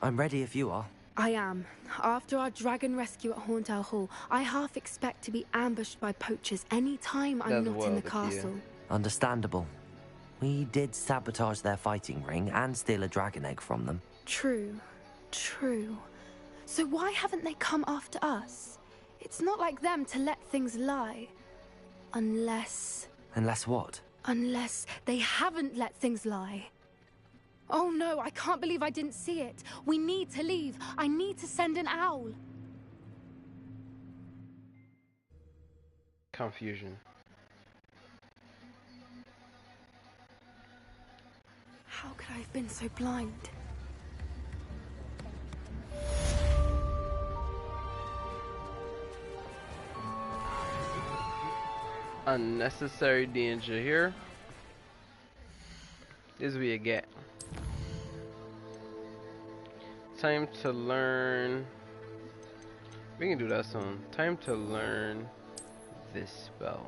I'm ready if you are. I am. After our dragon rescue at Horndale Hall, I half expect to be ambushed by poachers any time I'm That's not in well the with you. castle. Understandable. We did sabotage their fighting ring and steal a dragon egg from them. True. So why haven't they come after us? It's not like them to let things lie. Unless what? Unless they haven't let things lie. Oh no, I can't believe I didn't see it. We need to leave. I need to send an owl. Confusion. How could I have been so blind? Unnecessary danger here. This is what you get. Time to learn. We can do that soon. Time to learn this spell.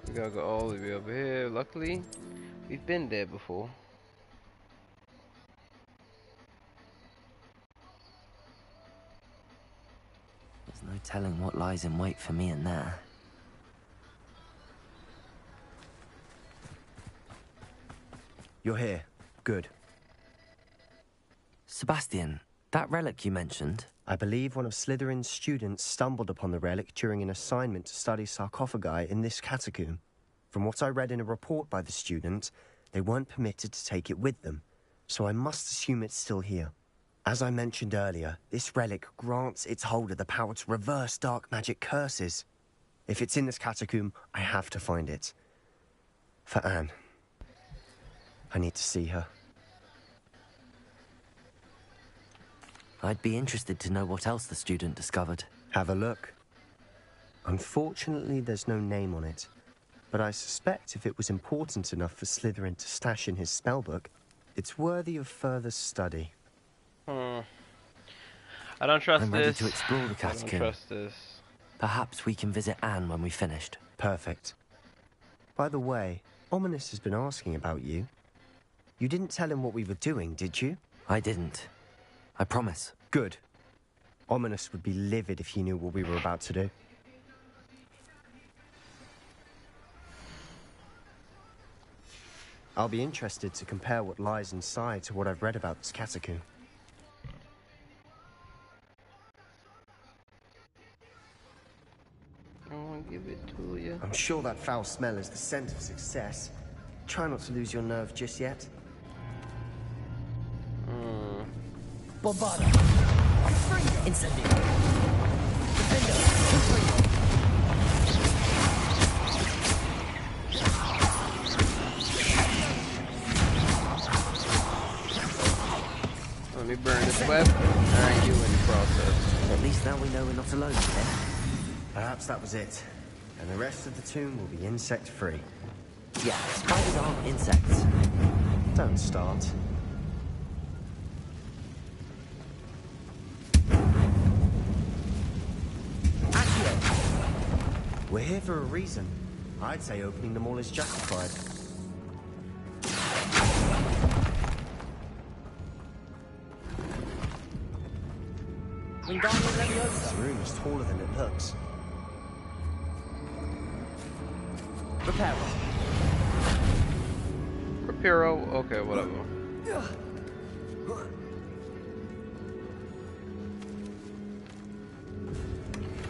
We gotta go all the way over here. Luckily, we've been there before. There's no telling what lies in wait for me in there. You're here. Good. Sebastian, that relic you mentioned... I believe one of Slytherin's students stumbled upon the relic during an assignment to study sarcophagi in this catacomb. From what I read in a report by the student, they weren't permitted to take it with them, so I must assume it's still here. As I mentioned earlier, this relic grants its holder the power to reverse dark magic curses. If it's in this catacomb, I have to find it. For Anne. I need to see her. I'd be interested to know what else the student discovered. Have a look. Unfortunately, there's no name on it, but I suspect if it was important enough for Slytherin to stash in his spellbook, it's worthy of further study. I don't trust I'm this. ready to explore the I catacomb. don't trust this. Perhaps we can visit Anne when we've finished. Perfect. By the way, Ominous has been asking about you. You didn't tell him what we were doing, did you? I didn't. I promise. Good. Ominous would be livid if he knew what we were about to do. I'll be interested to compare what lies inside to what I've read about this catacomb. I want to give it to you. I'm sure that foul smell is the scent of success. Try not to lose your nerve just yet. Bombarda. Incendio. Defender. Let me burn this web. Alright, you in the process. At least now we know we're not alone here. Perhaps that was it. And the rest of the tomb will be insect-free. Yeah, spiders aren't insects. Don't start. We're here for a reason. I'd say opening them all is justified. This room is taller than it looks. Reparo? Okay, whatever.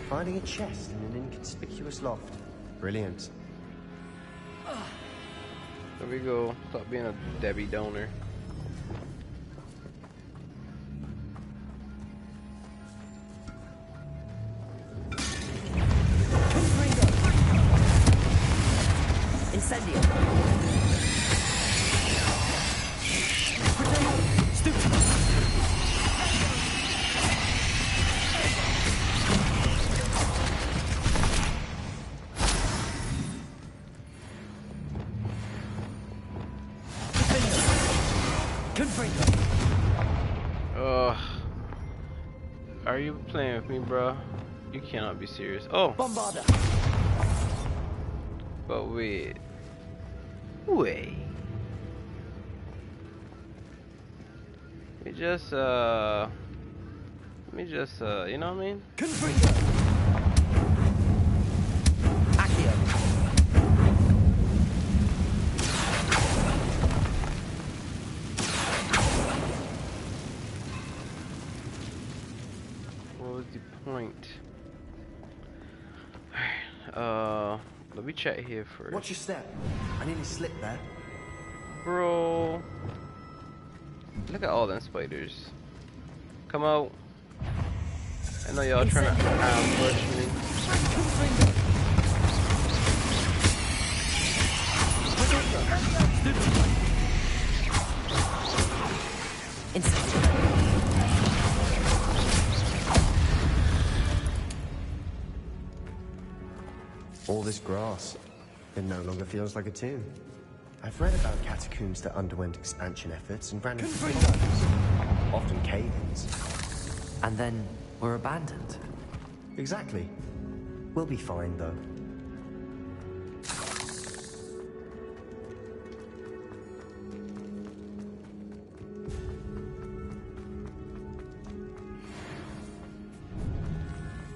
Finding a chest in an inconspicuous loft. Brilliant. There we go. Stop being a Debbie Downer. Incendio. Are you playing with me, bro? You cannot be serious. Oh! Bombarda. But wait. Wait. Let me just, you know what I mean? What was the point? Alright, let me check here first. Watch your step. I nearly slipped there. Bro. Look at all them spiders. Come out. I know y'all trying to ambush me. All this grass. It no longer feels like a tomb. I've read about catacombs that underwent expansion efforts and ran into problems, often cave-ins. And then were abandoned. Exactly. We'll be fine, though.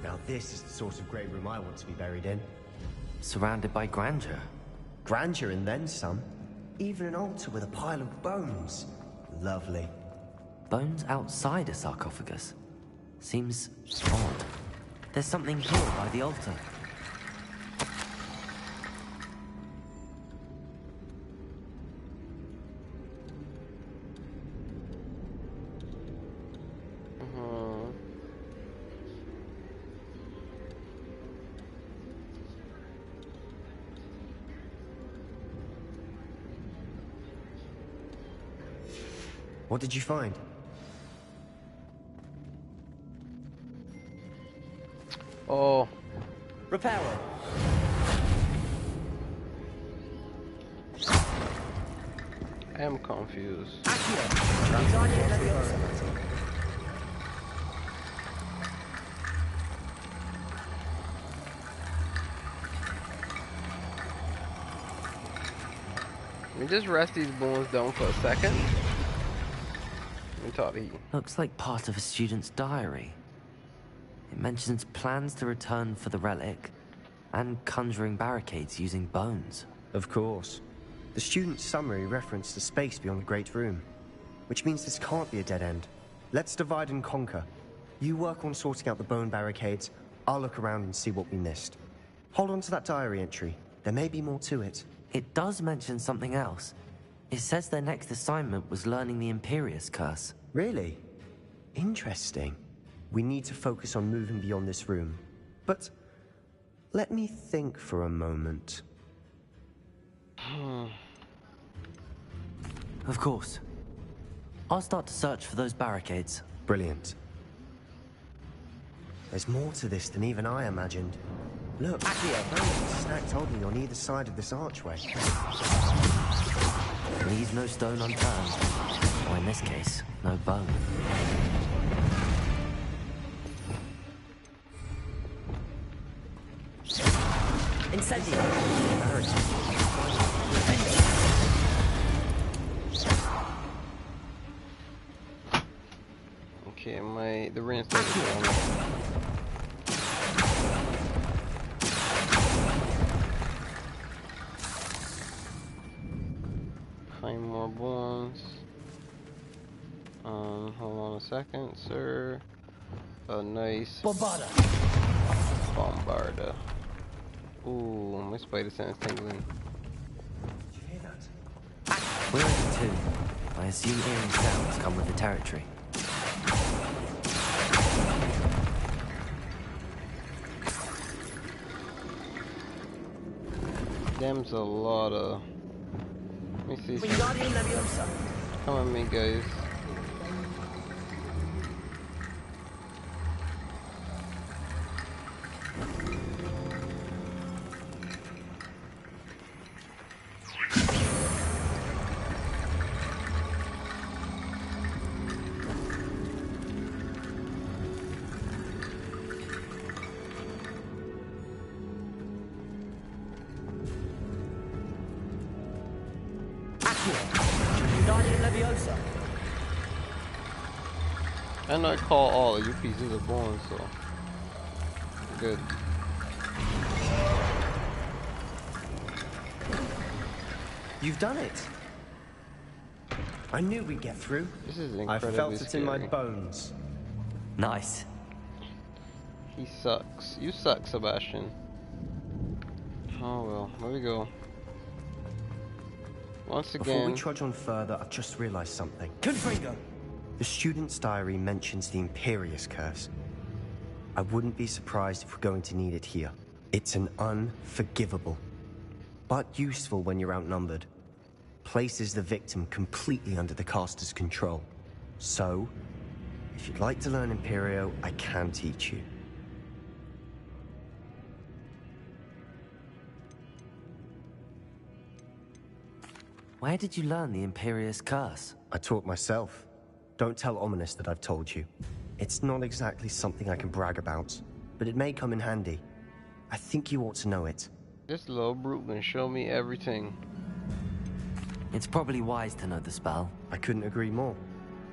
Now this is the sort of great room I want to be buried in. Surrounded by grandeur. Grandeur and then some. Even an altar with a pile of bones. Lovely. Bones outside a sarcophagus? Seems odd. There's something here by the altar. What did you find? Oh. Reparo. I am confused. Let me just rest these bones down for a second. Let me talk to you. Looks like part of a student's diary. It mentions plans to return for the relic and conjuring barricades using bones. Of course. The student's summary referenced the space beyond the Great Room, which means this can't be a dead end. Let's divide and conquer. You work on sorting out the bone barricades, I'll look around and see what we missed. Hold on to that diary entry. There may be more to it. It does mention something else. It says their next assignment was learning the Imperius Curse. Really? Interesting. We need to focus on moving beyond this room. But let me think for a moment. Of course. I'll start to search for those barricades. Brilliant. There's more to this than even I imagined. Look, bones stacked oddly on either side of this archway. Leave no stone unturned. Or in this case, no bone. Incendio! Okay, the reinstatement is on. Find more bones. Hold on a second, sir. A nice Bombarda. Bombarda. Ooh, my spider sense tingling. Did you hear that? Where are the two? I assume hearing sounds come with the territory. Them's a lot of. Let me see. Come on, me guys. And I call all of you pieces of bone, so good. You've done it. I knew we'd get through. This is I incredibly felt it in my scary. bones. Nice. He sucks. You suck, Sebastian. Oh well, there we go. Once again. Before we trudge on further, I've just realized something. Confringo! The student's diary mentions the Imperious Curse. I wouldn't be surprised if we're going to need it here. It's an unforgivable, but useful when you're outnumbered. Places the victim completely under the caster's control. So, if you'd like to learn Imperio, I can teach you. Where did you learn the Imperious Curse? I taught myself. Don't tell Ominous that I've told you. It's not exactly something I can brag about, but it may come in handy. I think you ought to know it. This little brute can show me everything. It's probably wise to know the spell. I couldn't agree more.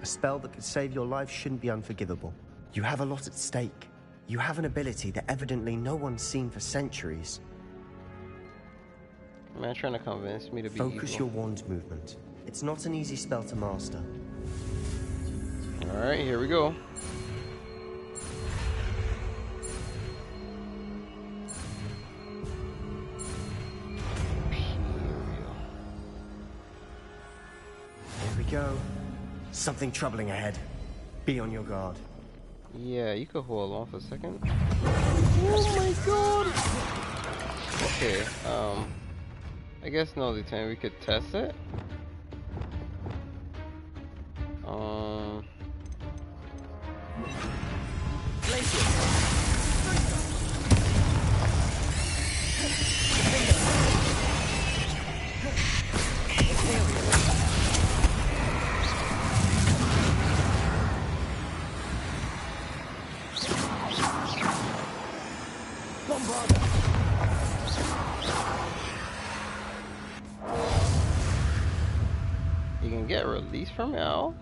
A spell that could save your life shouldn't be unforgivable. You have a lot at stake. You have an ability that evidently no one's seen for centuries. Man, trying to convince me to be Focus evil. your wand movement. It's not an easy spell to master. Alright, here we go. Here we go. Something troubling ahead. Be on your guard. Yeah, you could hold on for a second. Oh my god! Okay, I guess now the time we could test it. You can get released from hell.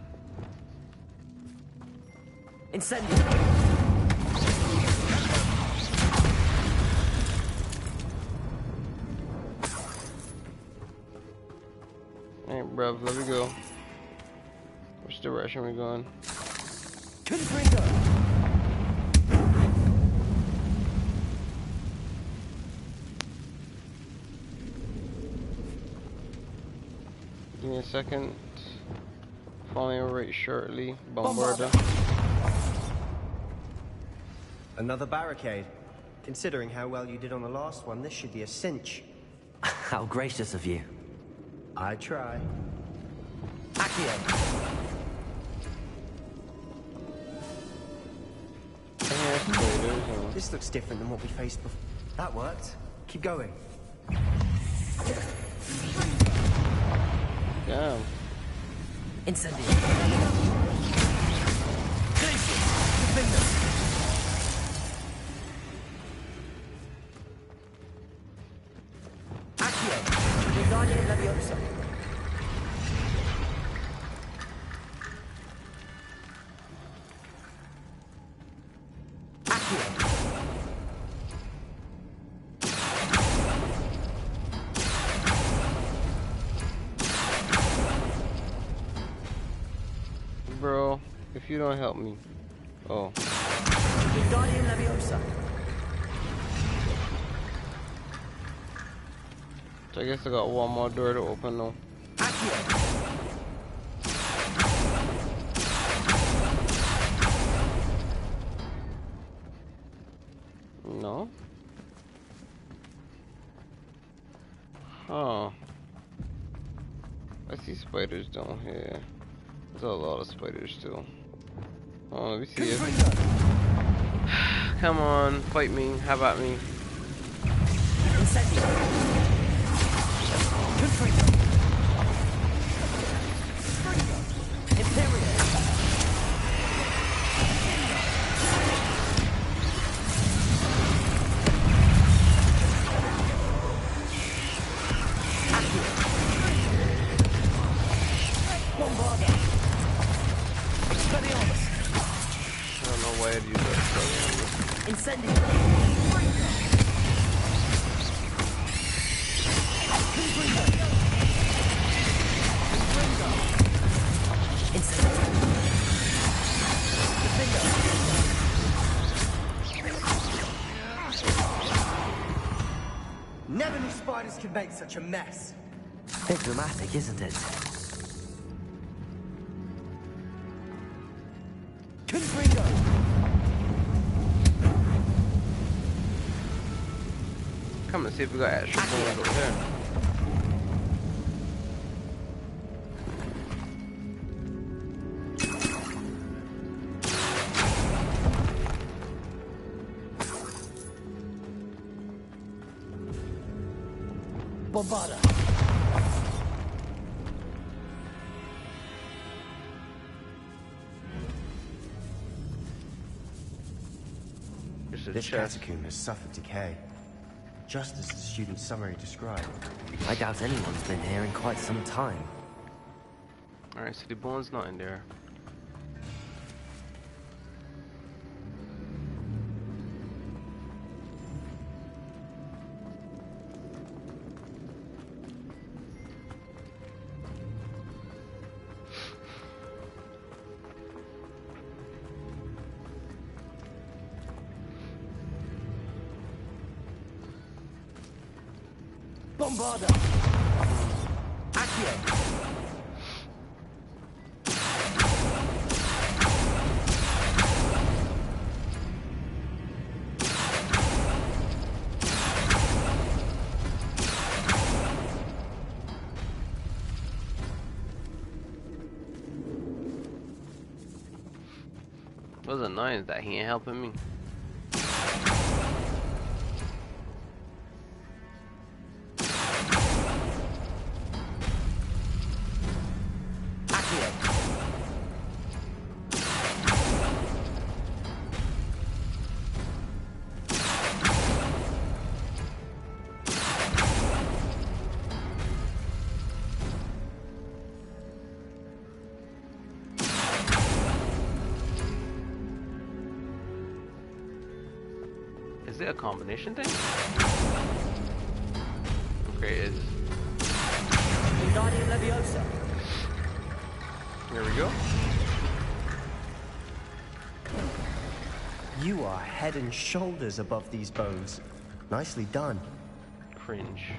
Incendio! Alright, bruv, let me go. Which direction we going? Confringo! Give me a second. Following right shortly. Bombarda. Another barricade. Considering how well you did on the last one, this should be a cinch. How gracious of you. I try. Accio! This looks different than what we faced before. That worked. Keep going. Damn. Incendio. Accio. Wingardium Leviosa. Bro, if you don't help me. Oh. Wingardium Leviosa. So I guess I got one more door to open now. No? Huh. I see spiders down here. There's a lot of spiders still. Oh, let me see it. Come on, fight me. How about me? Never knew spiders could make such a mess. Bit dramatic, isn't it? Confringo! Come and see if we got actual bullets over there. Bombarda. This catacomb has suffered decay, just as the student's summary described. I doubt anyone's been here in quite some time. Alright, so the bone's not in there. Bombarda! Accio! What's annoying is that he ain't helping me. Is it a combination thing? Okay, it is. Wingardium Leviosa. There we go. You are head and shoulders above these bones. Nicely done. Cringe.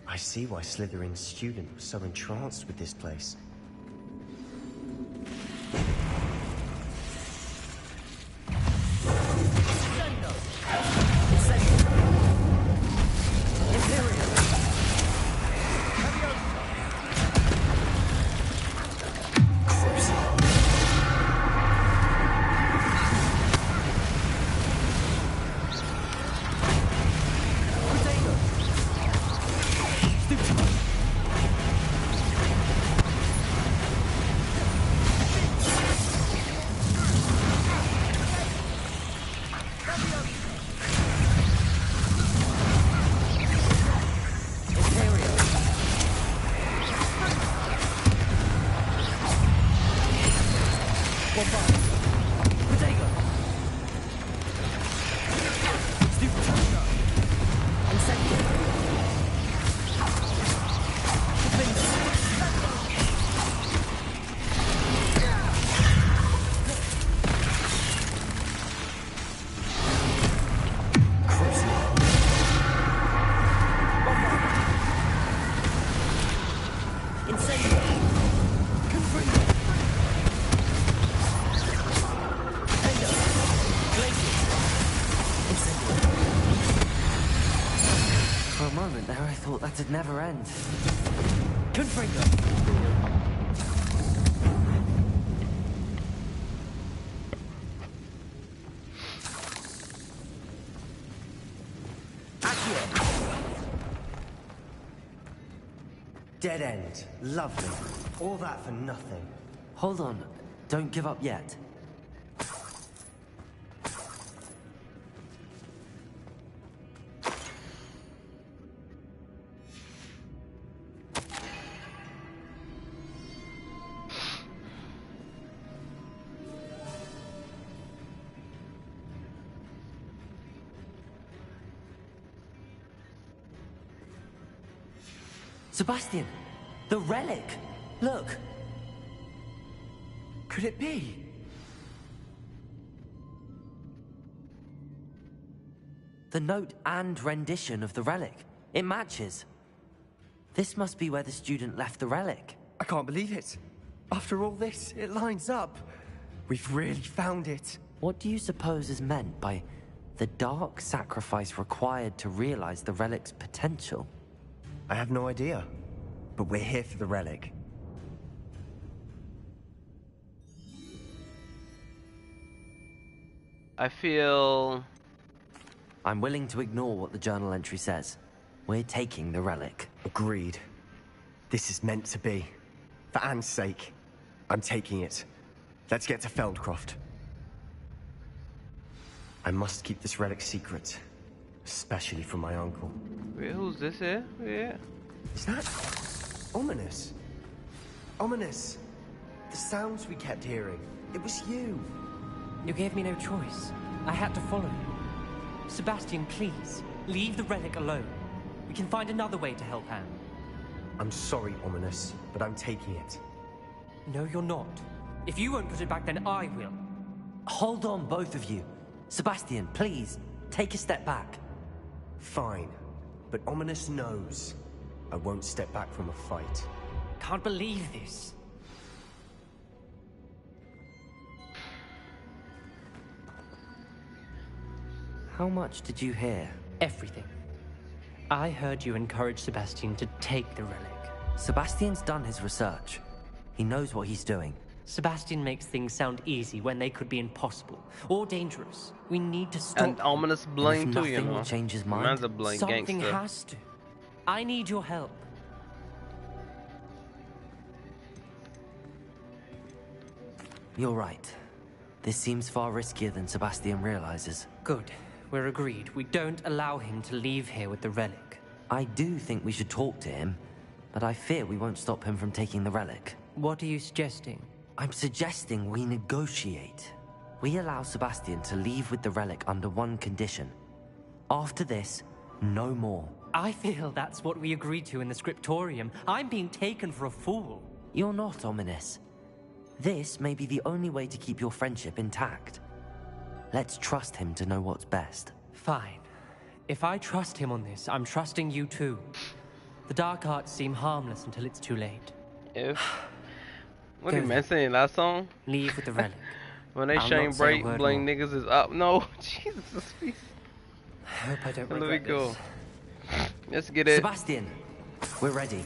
I see why Slytherin's student was so entranced with this place. moment there, I thought that'd never end. Confringo! Dead end. Lovely. All that for nothing. Hold on. Don't give up yet. Sebastian! The relic! Look! Could it be? The note and rendition of the relic. It matches. This must be where the student left the relic. I can't believe it. After all this, it lines up. We've really found it. What do you suppose is meant by the dark sacrifice required to realize the relic's potential? I have no idea. But we're here for the relic. I feel... I'm willing to ignore what the journal entry says. We're taking the relic. Agreed. This is meant to be. For Anne's sake, I'm taking it. Let's get to Feldcroft. I must keep this relic secret. Especially from my uncle. Wait, who's this here? Yeah. Is that... ominous? Ominous! The sounds we kept hearing. It was you. You gave me no choice. I had to follow you. Sebastian, please, leave the relic alone. We can find another way to help Anne. I'm sorry, Ominous, but I'm taking it. No, you're not. If you won't put it back, then I will. Hold on, both of you. Sebastian, please, take a step back. Fine, but Ominous knows I won't step back from a fight. Can't believe this. How much did you hear? Everything. I heard you encourage Sebastian to take the relic. Sebastian's done his research. He knows what he's doing. Sebastian makes things sound easy when they could be impossible or dangerous. We need to stop. And Ominous blind too, you nothing know. will change his mind. Man's a blind Something gangster. has to. I need your help. You're right. This seems far riskier than Sebastian realizes. Good. We're agreed. We don't allow him to leave here with the relic. I do think we should talk to him, but I fear we won't stop him from taking the relic. What are you suggesting? I'm suggesting we negotiate. We allow Sebastian to leave with the relic under one condition. After this, no more. I feel that's what we agreed to in the scriptorium. I'm being taken for a fool. You're not, Ominous. This may be the only way to keep your friendship intact. Let's trust him to know what's best. Fine. If I trust him on this, I'm trusting you too. The dark arts seem harmless until it's too late. If... What did you mention in that song? Leave with the relic. When they I'll shine not say a bright, word blind more. niggas is up. No, Jesus, please. I hope I don't Let me regret go. this. Let's get it. Sebastian, we're ready.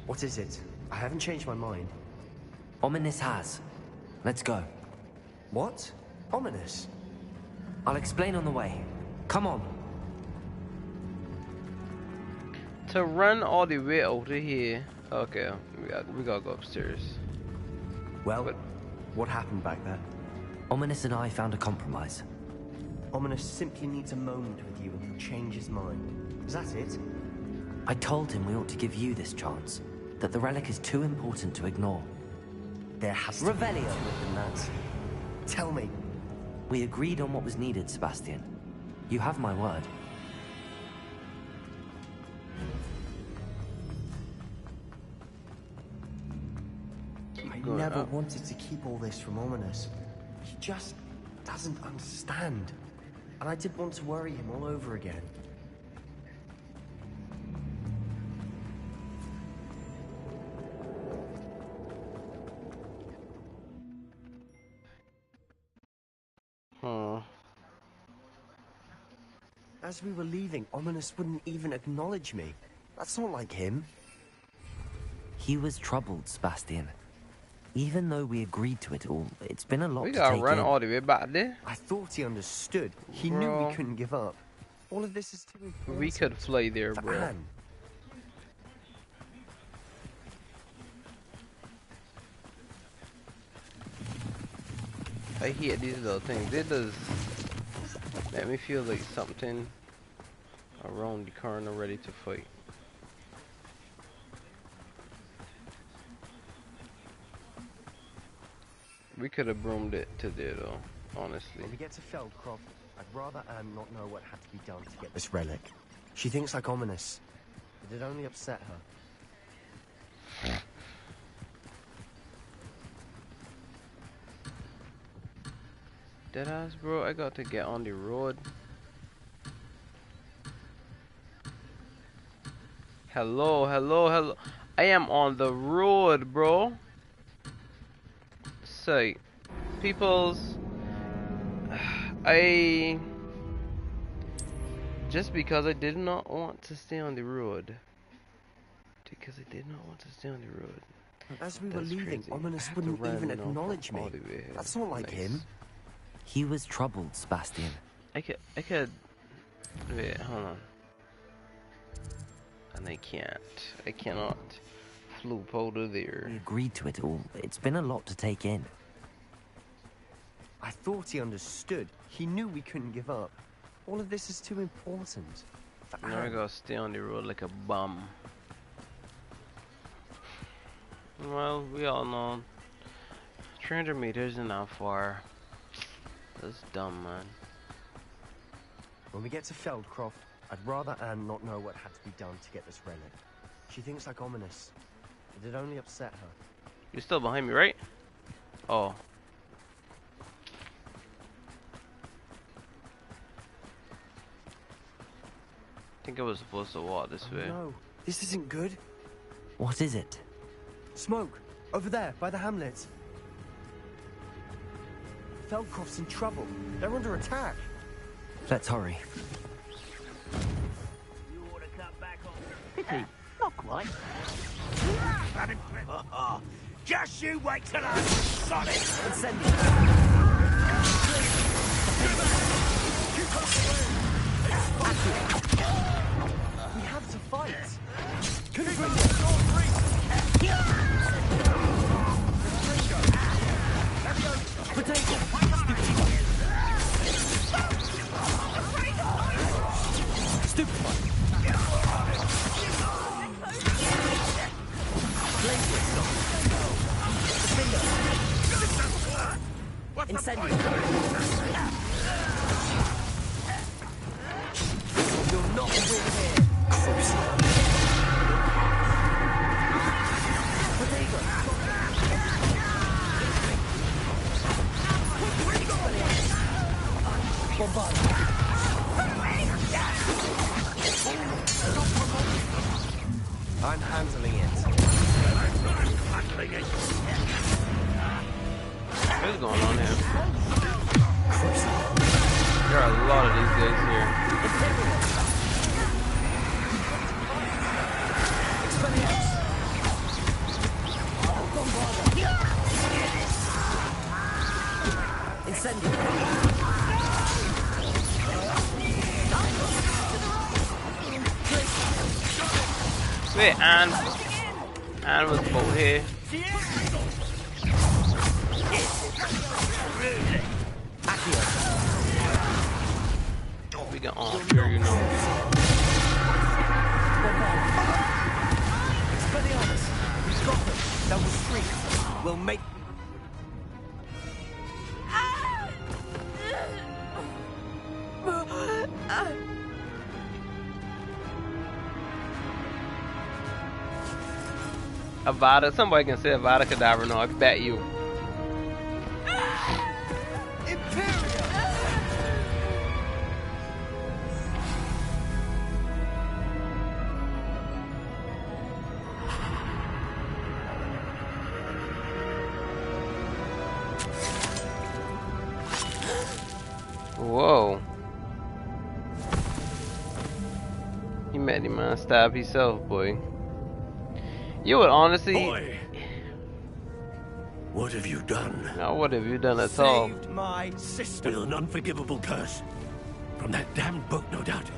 What is it? I haven't changed my mind. Ominous has. Let's go. What? Ominous? I'll explain on the way. Come on. To run all the way over here. Okay, we gotta go upstairs. Well, what happened back there? Ominous and I found a compromise. Ominous simply needs a moment with you and he'll change his mind. Is that it? I told him we ought to give you this chance. That the relic is too important to ignore. There has to be more Revelio. to it than that. Tell me. We agreed on what was needed, Sebastian. You have my word. I going never up. wanted to keep all this from Ominous. He just doesn't understand. And I didn't want to worry him all over again. As we were leaving, Ominous wouldn't even acknowledge me. That's not like him. He was troubled, Sebastian. Even though we agreed to it all, it's been a lot We to gotta take run in. all the way back there. I thought he understood. He knew Bro. we couldn't give up. All of this is too important. We could fly there, for bro. Anne. I hate these little things. It does make me feel like something around the corner ready to fight. We could have broomed it to there though, honestly. When we get to Feldcroft, I'd rather Anne not know what had to be done to get this relic. She thinks like Ominous. It'd only upset her. Deadass, bro, I got to get on the road. Hello, hello, hello. I am on the road, bro. So, peoples, just because I did not want to stay on the road. Because I did not want to stay on the road. As we were That's leaving, crazy. Ominous I have to wouldn't run even off acknowledge me. all the way here. That's not like Nice. him. He was troubled, Sebastian. I could, wait, hold on. And I cannot floop out of there. We agreed to it all. It's been a lot to take in. I thought he understood. He knew we couldn't give up. All of this is too important. For Now I Anne. gotta stay on the road like a bum. Well, we all know 300 meters isn't that far. That's dumb, man. When we get to Feldcroft, I'd rather Anne not know what had to be done to get this relic. She thinks like Ominous. It'd only upset her. You're still behind me, right? Oh. I think I was supposed to walk this way. No, this isn't good. What is it? Smoke! Over there, by the hamlet. Feldcroft's in trouble. They're under attack. Let's hurry. You ought to cut back on. Pity, not quite. Just you wait till I'm solid. We have to fight. Incendio. You'll not win here. I'm handling it. What's going on here? There are a lot of these guys here. Wait, Anne was both here. We got on here, you know. That was free. We'll make. Avada, somebody can say Avada Kedavra, no, I bet you. Whoa. He made him stab himself, boy. You would honestly. Boy, what have you done? No, what have you done at all? Saved my sister with an unforgivable curse. From that damned book, no doubt.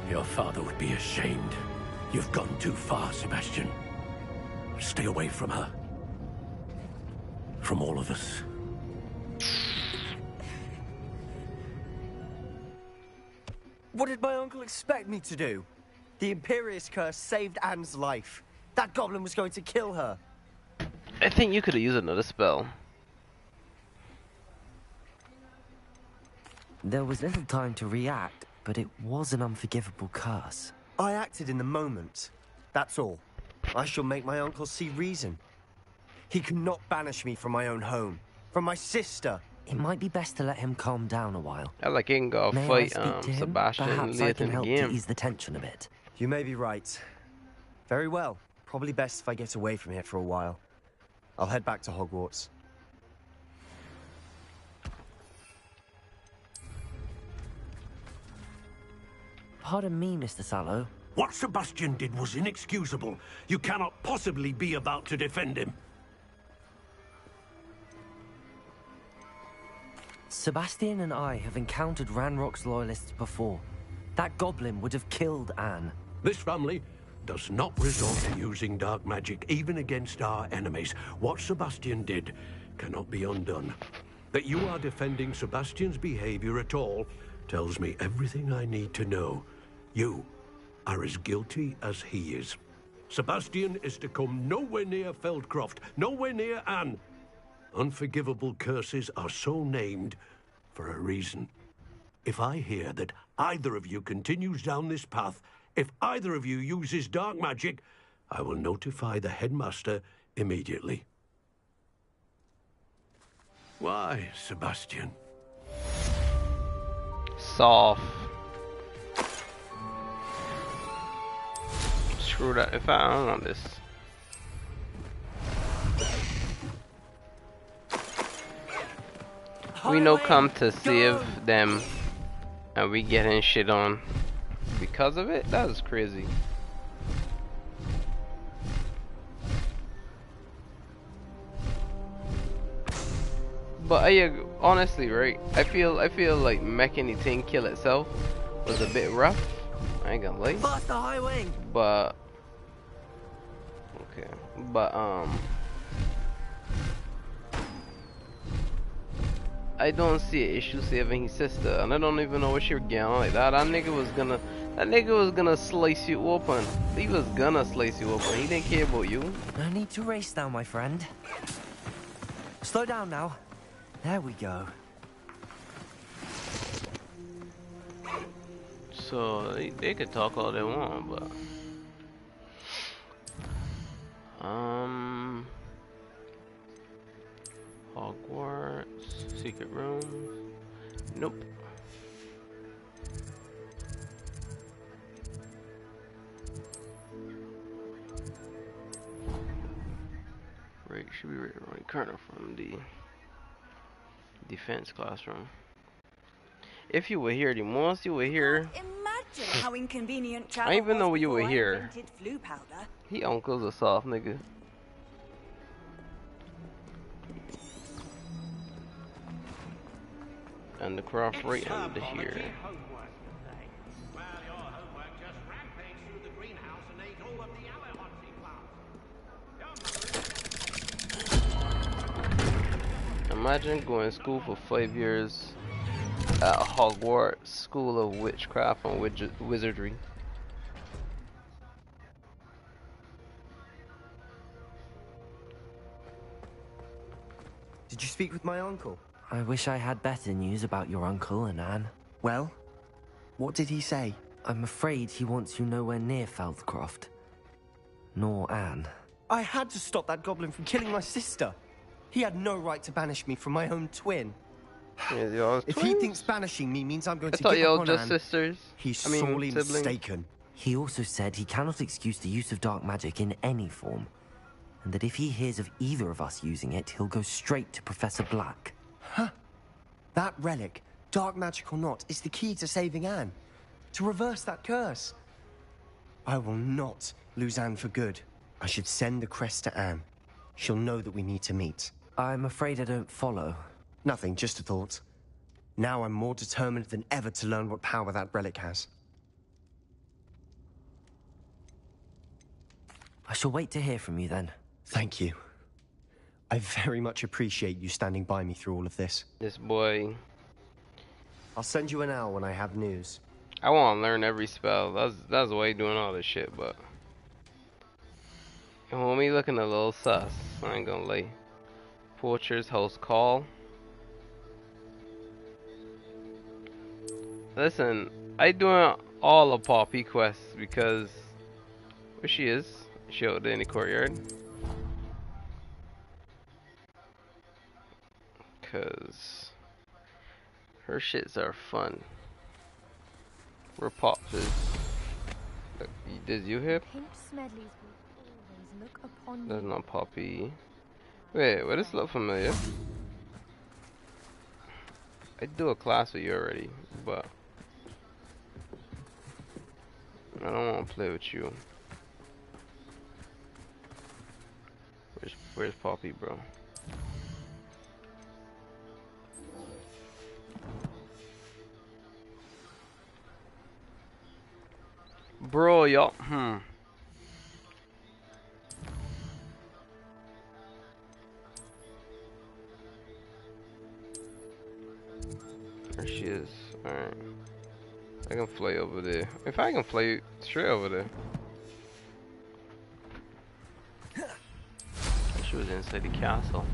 Your father would be ashamed. You've gone too far, Sebastian. Stay away from her. From all of us. What did my uncle expect me to do? The Imperious curse saved Anne's life. That goblin was going to kill her. I think you could have used another spell. There was little time to react, but it was an unforgivable curse. I acted in the moment. That's all. I shall make my uncle see reason. He cannot banish me from my own home. From my sister. It might be best to let him calm down a while. I like he can go May fight I speak to him? Sebastian and Perhaps I lead can him help again. to ease the tension a bit. You may be right. Very well. Probably best if I get away from here for a while. I'll head back to Hogwarts. Pardon me, Mr. Sallow. What Sebastian did was inexcusable. You cannot possibly be about to defend him. Sebastian and I have encountered Ranrock's loyalists before. That goblin would have killed Anne. This family does not resort to using dark magic, even against our enemies. What Sebastian did cannot be undone. That you are defending Sebastian's behavior at all tells me everything I need to know. You are as guilty as he is. Sebastian is to come nowhere near Feldcroft, nowhere near Anne. Unforgivable curses are so named for a reason. If I hear that either of you continues down this path, if either of you uses dark magic, I will notify the headmaster immediately. Why, Sebastian? Soft. Screw that. If I don't know this. We know come to save them and we getting shit on because of it? That is crazy. But honestly, right? I feel like making the thing kill itself was a bit rough. I ain't gonna lie. Faster highway. But okay. But I don't see an issue saving his sister, and I don't even know what you're getting on like that. That nigga was gonna slice you open. He was gonna slice you open. He didn't care about you. No need to race now, my friend. Slow down now. There we go. So they could talk all they want, but Hogwarts secret rooms. Nope. Right, should be right around the corner from the defense classroom. If you were here, the most you were here. Imagine how inconvenient travel I even know was you were before I here. invented flu powder. He uncle's a soft nigga. And the craft right under here. Imagine going to school for 5 years at Hogwarts School of Witchcraft and Wizardry. Did you speak with my uncle? I wish I had better news about your uncle and Anne. Well, what did he say? I'm afraid he wants you nowhere near Feldcroft. Nor Anne. I had to stop that goblin from killing my sister. He had no right to banish me from my own twin. Yeah, if he thinks banishing me means I'm going to thought give y'all up on just Anne, sisters. he's I mean, sorely siblings. mistaken. He also said he cannot excuse the use of dark magic in any form, and that if he hears of either of us using it, he'll go straight to Professor Black. Huh. That relic, dark magic or not, is the key to saving Anne. To reverse that curse. I will not lose Anne for good. I should send the crest to Anne. She'll know that we need to meet. I'm afraid I don't follow. Nothing, just a thought. Now I'm more determined than ever to learn what power that relic has. I shall wait to hear from you then. Thank you. I very much appreciate you standing by me through all of this. This boy. I'll send you an owl when I have news. I want to learn every spell. That's why he's doing all this shit, but when me looking a little sus, I ain't gonna lie. Poacher's host call. Listen, I doing all of Poppy quests because where she is? She out there in the courtyard. Cause her shits are fun. Where Pops is? Did you hit? That's not Poppy. Wait, what does look familiar? I do a class with you already, but I don't want to play with you. Where's Poppy, bro? Bro, y'all. There she is. Alright. I can fly over there. If I can fly straight over there. She was inside the castle.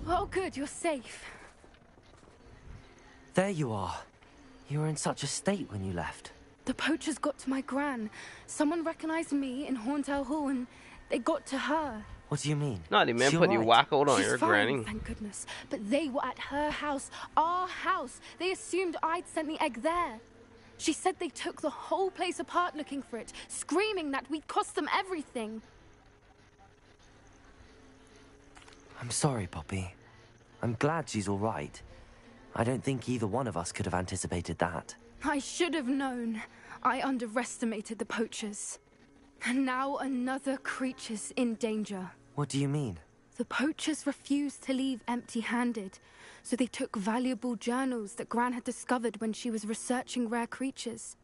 Oh good, you're safe. There you are. You were in such a state when you left. The poachers got to my gran. Someone recognized me in Horntail Hall and they got to her. What do you mean? No, the man put the wacko on She's your fine, granny. thank goodness. But they were at her house, our house. They assumed I'd sent the egg there. She said they took the whole place apart looking for it, screaming that we'd cost them everything. I'm sorry, Poppy. I'm glad she's all right. I don't think either one of us could have anticipated that. I should have known. I underestimated the poachers. And now another creature's in danger. What do you mean? The poachers refused to leave empty-handed, so they took valuable journals that Gran had discovered when she was researching rare creatures.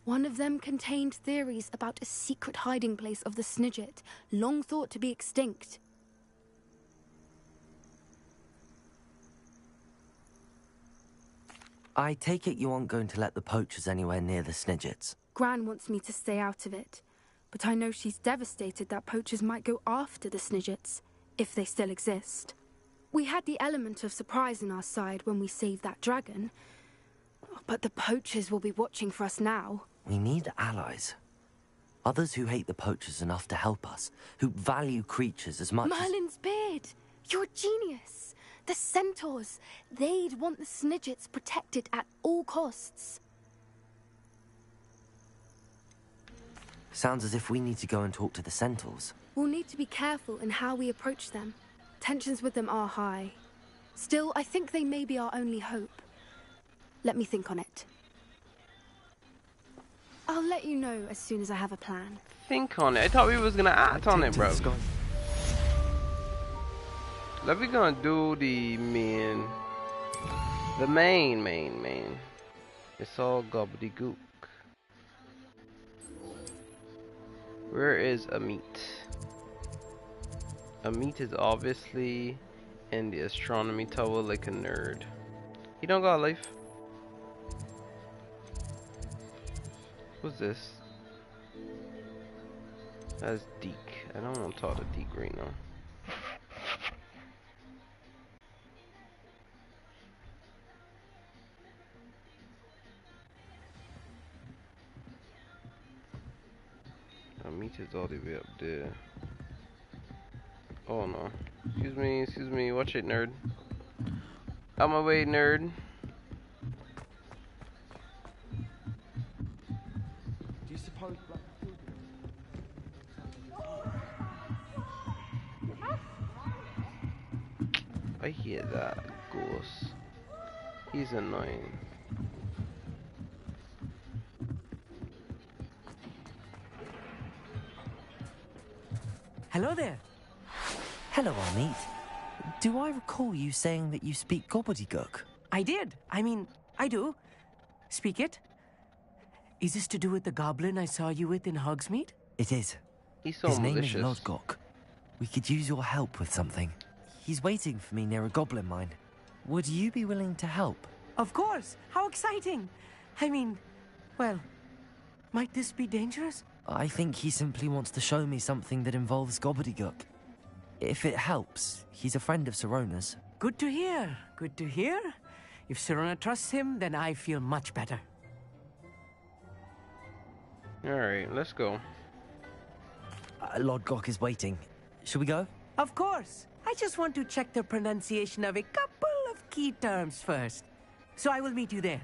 One of them contained theories about a secret hiding place of the Snidget, long thought to be extinct. I take it you aren't going to let the poachers anywhere near the Snidgets. Gran wants me to stay out of it, but I know she's devastated that poachers might go after the Snidgets, if they still exist. We had the element of surprise on our side when we saved that dragon, but the poachers will be watching for us now. We need allies. Others who hate the poachers enough to help us, who value creatures as much Merlin's beard! You're a genius! The centaurs! They'd want the Snidgets protected at all costs. Sounds as if we need to go and talk to the centaurs. We'll need to be careful in how we approach them. Tensions with them are high. Still, I think they may be our only hope. Let me think on it. I'll let you know as soon as I have a plan. Think on it. I thought we was gonna act on it, bro. Let me gonna do the main. It's all gobbledygook. Where is Amit? Amit is obviously in the astronomy tower like a nerd. He don't got a life. Who's this? That's Deke. I don't want to talk to Deke right now. Meat is all the way up there. Oh no. Excuse me, watch it, nerd. Out my way, nerd. Do you suppose I hear that, Goose. He's annoying. Hello there. Hello, Amit. Do I recall you saying that you speak gobbledygook? I did. I mean, I do. Speak it. Is this to do with the goblin I saw you with in Hogsmeade? It is. He's so His name is malicious. Lodgok. We could use your help with something. He's waiting for me near a goblin mine. Would you be willing to help? Of course. How exciting. I mean, well, might this be dangerous? I think he simply wants to show me something that involves gobbledygook. If it helps, he's a friend of Sirona's. Good to hear. Good to hear. If Sirona trusts him, then I feel much better. Alright, let's go. Lodgok is waiting. Shall we go? Of course. I just want to check the pronunciation of a couple of key terms first. So I will meet you there.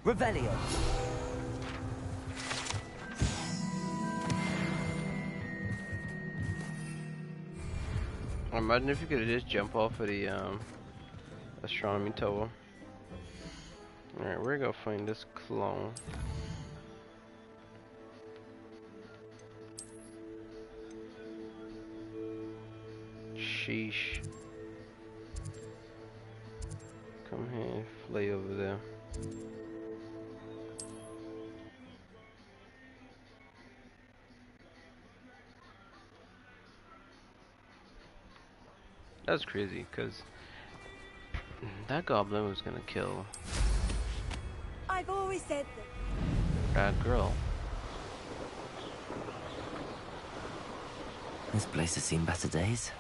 Revelio. Imagine if you could just jump off of the astronomy tower. Alright, we're gonna find this clone. Sheesh. Come here, fly over there. That's crazy, because that goblin was gonna kill I've always said that. that girl. This place has seen better days.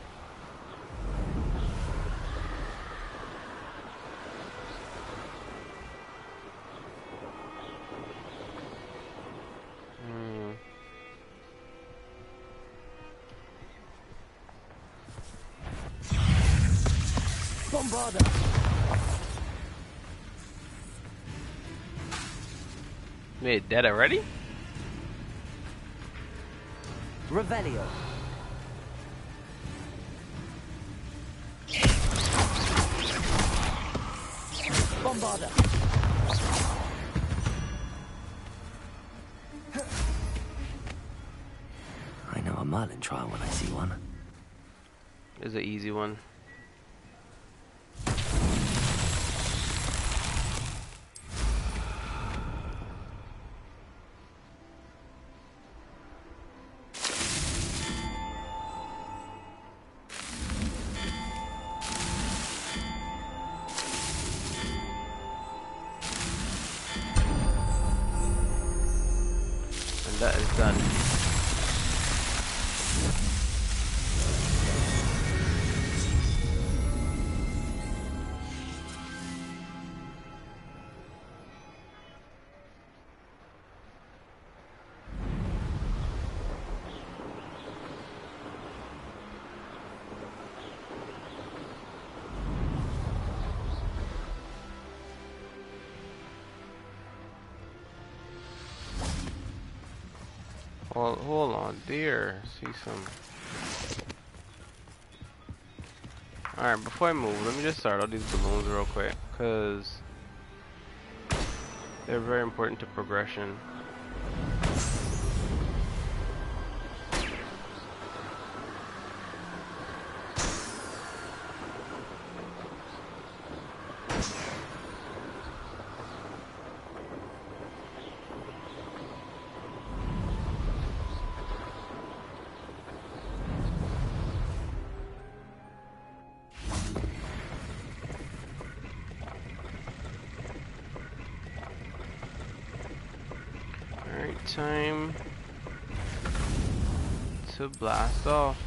Bombarda! Wait, dead already? Revelio. Bombarda! I know a Merlin trial when I see one. It's an easy one. That is done. Well, hold on, dear. See some. Alright, before I move, let me just start all these balloons real quick, because they're very important to progression. Time to blast off.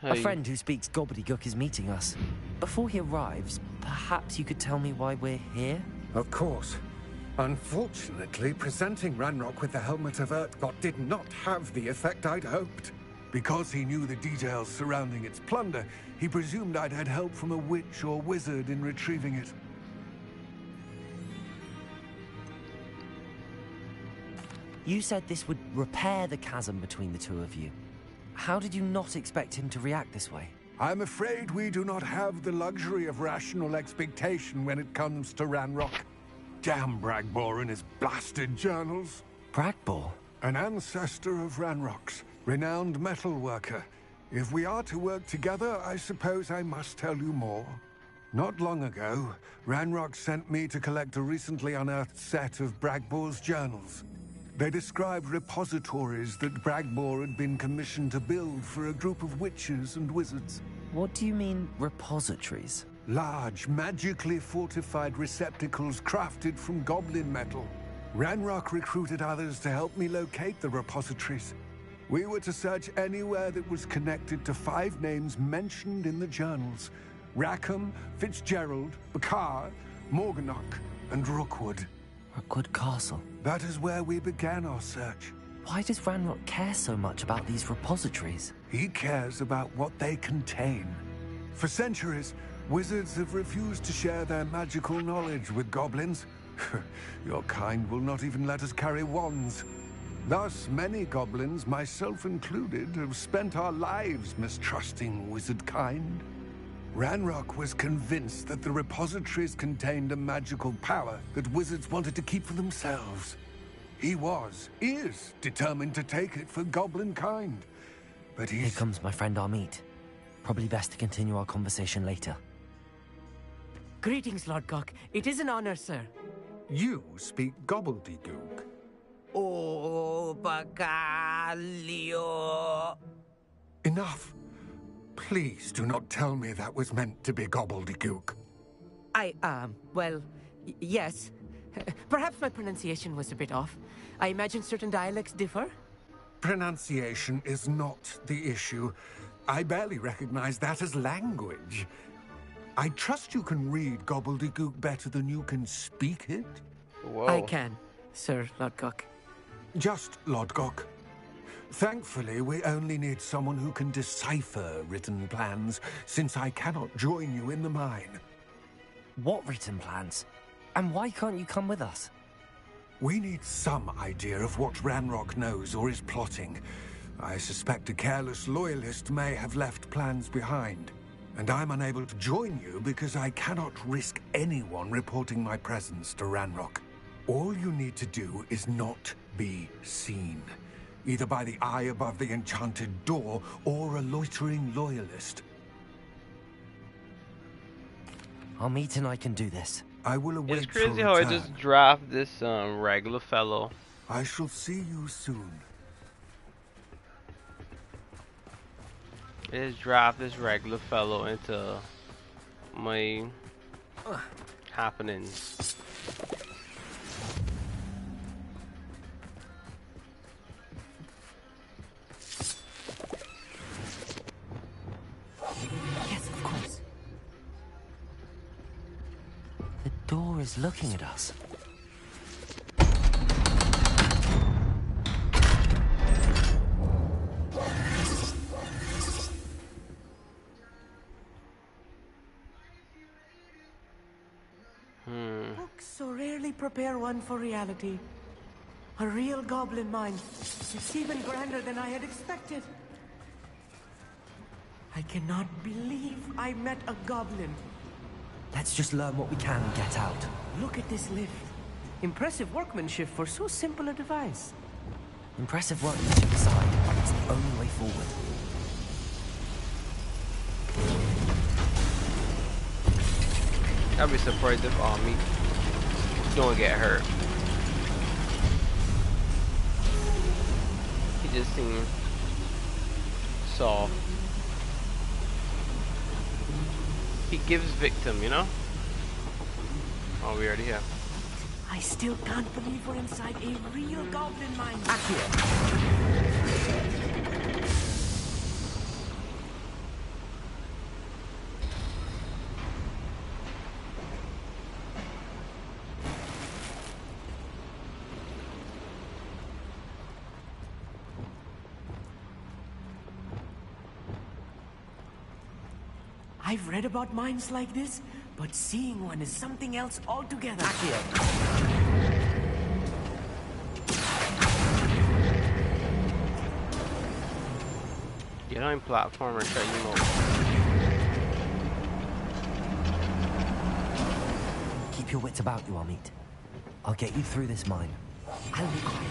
A friend who speaks gobbledygook is meeting us. Before he arrives, perhaps you could tell me why we're here? Of course. Unfortunately, presenting Ranrock with the Helmet of Urtkot did not have the effect I'd hoped. Because he knew the details surrounding its plunder, he presumed I'd had help from a witch or wizard in retrieving it. You said this would repair the chasm between the two of you. How did you not expect him to react this way? I'm afraid we do not have the luxury of rational expectation when it comes to Ranrock. Damn Bragbor and his blasted journals. Bragbor? An ancestor of Ranrock's, renowned metal worker. If we are to work together, I suppose I must tell you more. Not long ago, Ranrock sent me to collect a recently unearthed set of Bragbor's journals. They described repositories that Bragbor had been commissioned to build for a group of witches and wizards. What do you mean, repositories? Large, magically fortified receptacles crafted from goblin metal. Ranrock recruited others to help me locate the repositories. We were to search anywhere that was connected to 5 names mentioned in the journals. Rackham, Fitzgerald, Bakar, Morganach, and Rookwood. Rookwood Castle? That is where we began our search. Why does Ranrock care so much about these repositories? He cares about what they contain. For centuries, wizards have refused to share their magical knowledge with goblins. Your kind will not even let us carry wands. Thus, many goblins, myself included, have spent our lives mistrusting wizard kind. Ranrock was convinced that the repositories contained a magical power that wizards wanted to keep for themselves. He is determined to take it for goblin kind. But Here comes my friend Amit. Probably best to continue our conversation later. Greetings, Lord Cock. It is an honor, sir. You speak gobbledygook. Oh, Bacalio. Enough. Please do not tell me that was meant to be gobbledygook. Well, yes. Perhaps my pronunciation was a bit off. I imagine certain dialects differ. Pronunciation is not the issue. I barely recognize that as language. I trust you can read gobbledygook better than you can speak it? Whoa. I can, Sir Lodgok. Just Lodgok. Thankfully, we only need someone who can decipher written plans, since I cannot join you in the mine. What written plans? And why can't you come with us? We need some idea of what Ranrock knows or is plotting. I suspect a careless loyalist may have left plans behind. And I'm unable to join you because I cannot risk anyone reporting my presence to Ranrock. All you need to do is not be seen. Either by the eye above the enchanted door, or a loitering loyalist. Amit and I can do this. I will await It's crazy your how I return. just draft this regular fellow. I shall see you soon. I just draft this regular fellow into my happenings. Yes, of course. The door is looking at us. Books so rarely prepare one for reality. A real goblin mind. It's even grander than I had expected. I cannot believe I met a goblin. Let's just learn what we can and get out. Look at this lift. Impressive workmanship for so simple a device. Impressive workmanship aside, it's the only way forward. I'd be surprised if Ami don't get hurt. He just seems soft. He gives victim, you know? Oh, we already have. I still can't believe we're inside a real goblin mine. I've read about mines like this, but seeing one is something else altogether. Get on platform or shut you up. Keep your wits about you, Amit. I'll get you through this mine. I'll be quiet.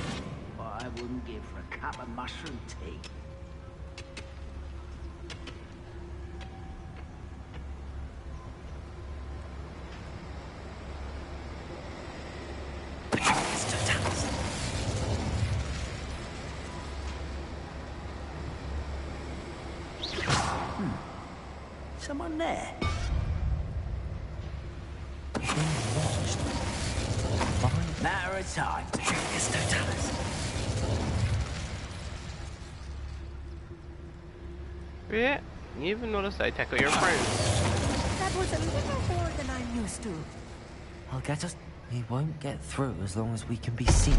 I wouldn't give for a cup of mushroom tea. Someone there. Matter of time. It's no Dallas. Yeah, you even noticed I tackle your friends. That was a little more than I'm used to. I'll get us. We won't get through as long as we can be seen.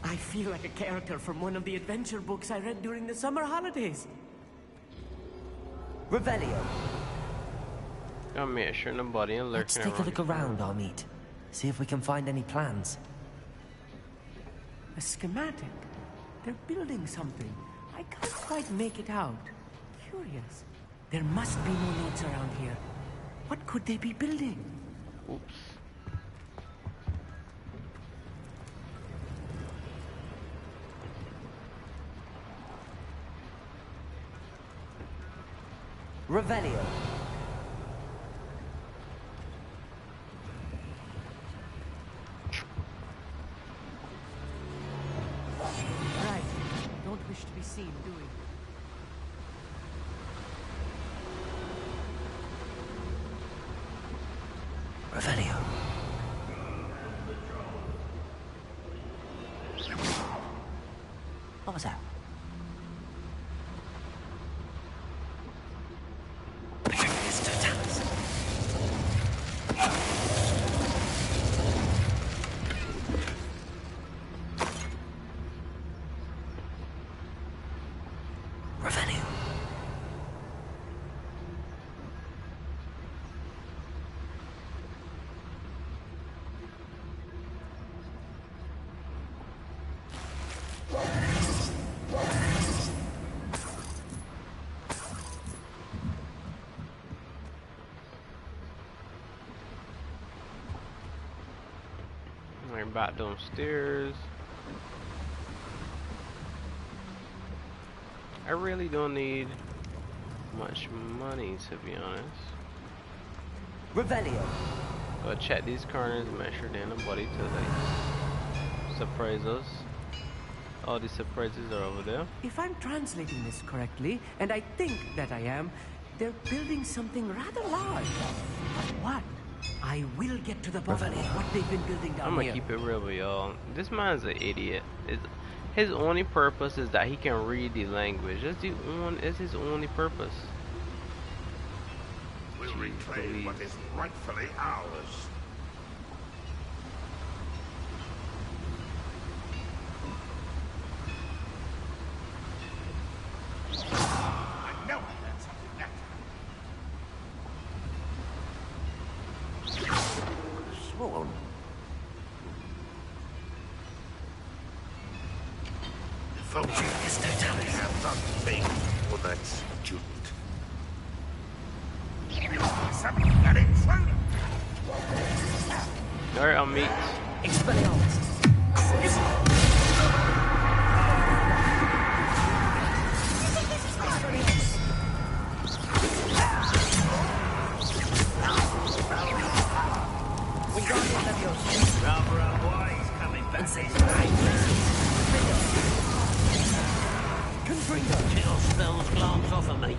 I feel like a character from one of the adventure books I read during the summer holidays. Revelio. Come here, sure nobody and Let's lurking take a look around, Amit. See if we can find any plans. A schematic. They're building something. I can't quite make it out. Curious. There must be more notes around here. What could they be building? Oops. Revelio. Right. Don't wish to be seen, do we? Revelio. What was that? We're back downstairs. I really don't need much money, to be honest. Revelio. Go check these corners, make sure there's nobody to like surprise us. All these surprises are over there. If I'm translating this correctly, and I think that I am, they're building something rather large. But what? I will get to the bottom of what they've been building down I'm gonna here. keep it real with y'all. This man's an idiot. His only purpose is that he can read the language. That's his only purpose. We'll reclaim what is rightfully ours. I know I learned something that time. Sworn. If only I have done thing for that student. An intruder! Alright, I'll meet. Expelliarmus. Wingardium Leviosa. Rather wise coming back. Confringo. Chill spells glance off of me.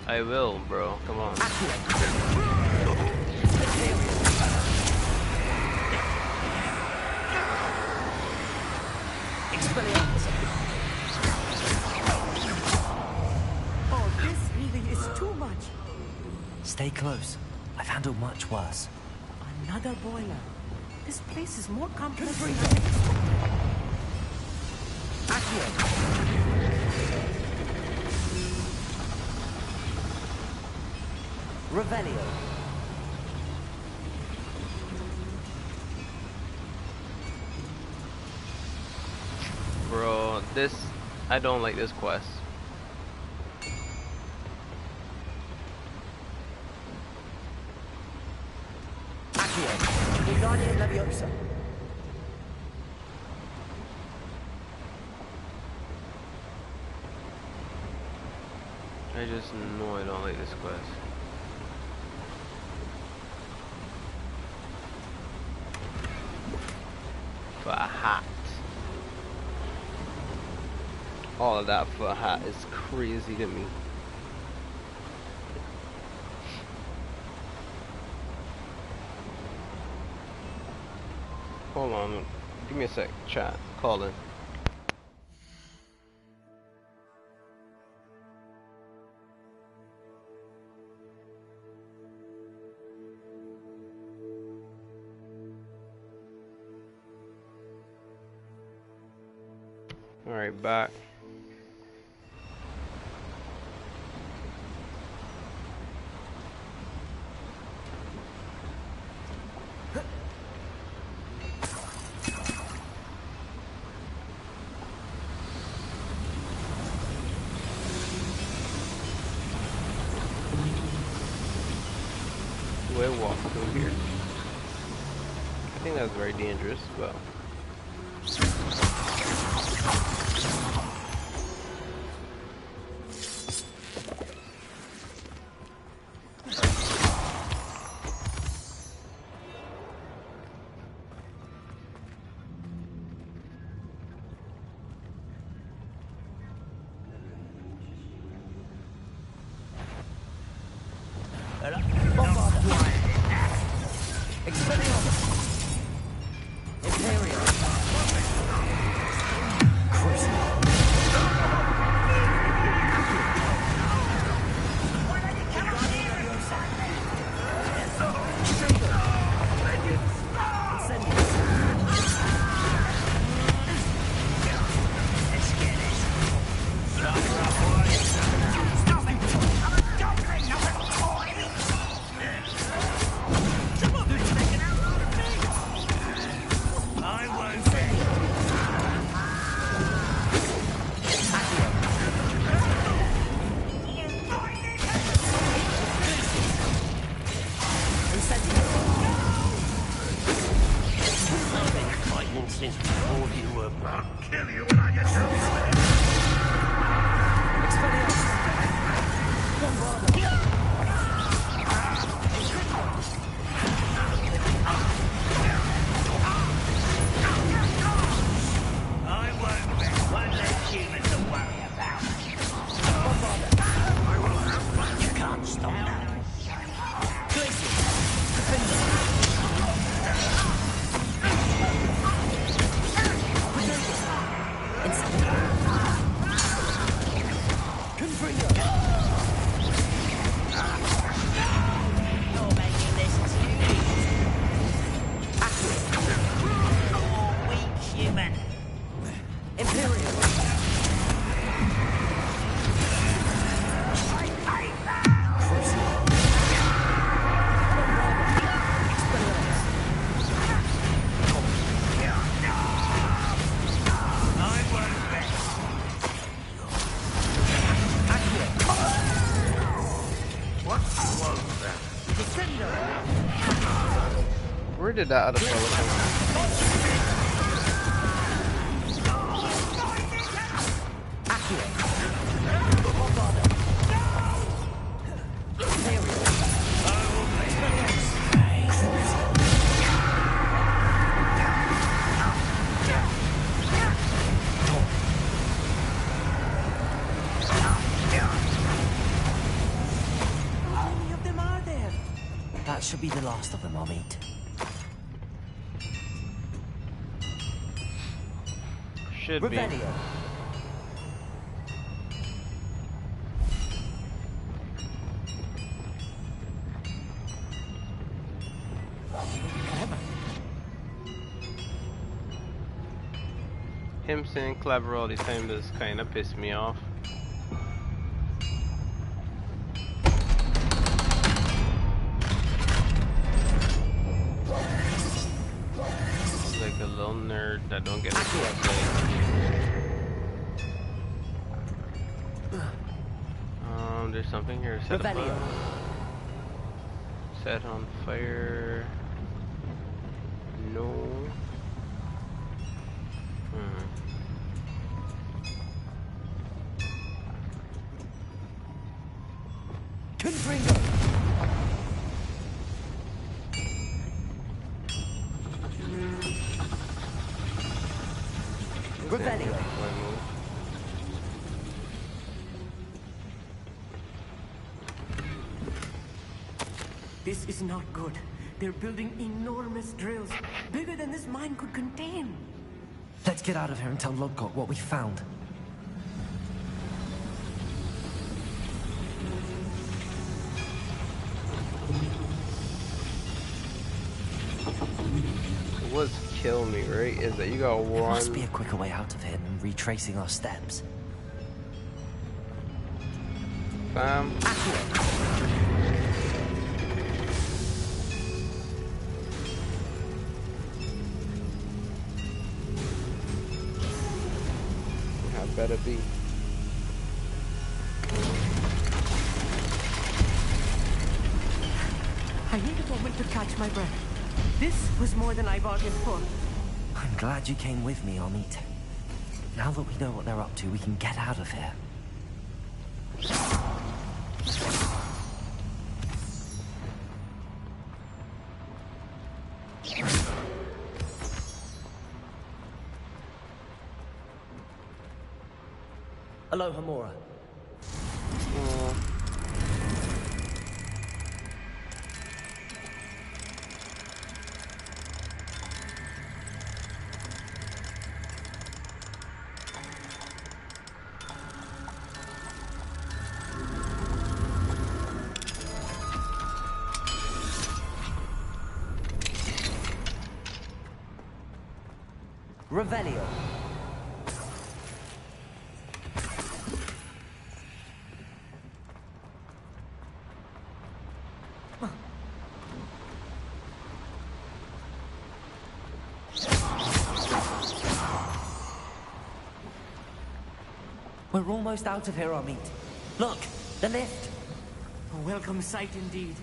I will, bro. Come on. Oh, this really is too much. Stay close. I've handled much worse. Another boiler. This place is more complex than I Revelio. Bro, I don't like this quest. I just know I don't like this quest. For a hat. All of that for a hat is crazy to me. Hold on, give me a sec, chat, calling. Alright, back. Do I walk through here? I think that's very dangerous, but... Where did that other fellow come should be the last of them, Amit. Should Revelio. be. Him saying clever all the time does kind of piss me off. Like a little nerd that don't get it. There's something here. Set on fire. No. Confringo. Revelio. This is not good. They're building enormous drills, bigger than this mine could contain. Let's get out of here and tell Lodgok what we found. What's kill me, right? Is that you got one. There must be a quicker way out of here than retracing our steps. Bam. Better be. I need a moment to catch my breath. This was more than I bargained for. I'm glad you came with me, Amit. Now that we know what they're up to, we can get out of here. Aloha, Mora. Revelio. We're almost out of here, Amit. Look, the lift. A welcome sight indeed.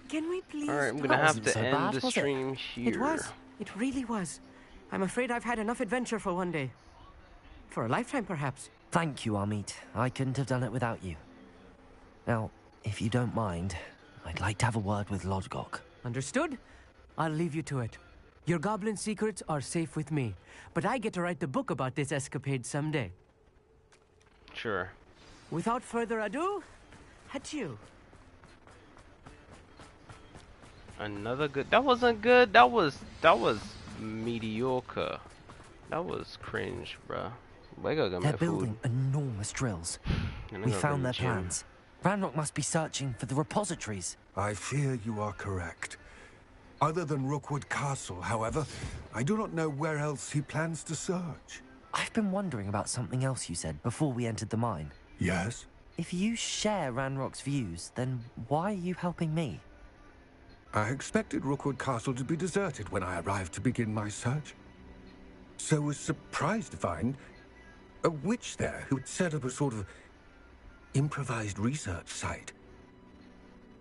Can we please? Alright, I'm gonna have to end the stream here. It was. It really was. I'm afraid I've had enough adventure for one day. For a lifetime, perhaps. Thank you, Amit. I couldn't have done it without you. Now, if you don't mind, I'd like to have a word with Lodgok. Understood? I'll leave you to it. Your goblin secrets are safe with me, but I get to write the book about this escapade someday. Sure. Without further ado, adieu. Another good. That wasn't good. That was mediocre. That was cringe, bruh. They're building enormous drills. We found their plans. Ranrock must be searching for the repositories. I fear you are correct. Other than Rookwood Castle, however, I do not know where else he plans to search. I've been wondering about something else you said before we entered the mine. Yes? If you share Ranrock's views, then why are you helping me? I expected Rookwood Castle to be deserted when I arrived to begin my search. So was surprised to find a witch there who had set up a sort of improvised research site.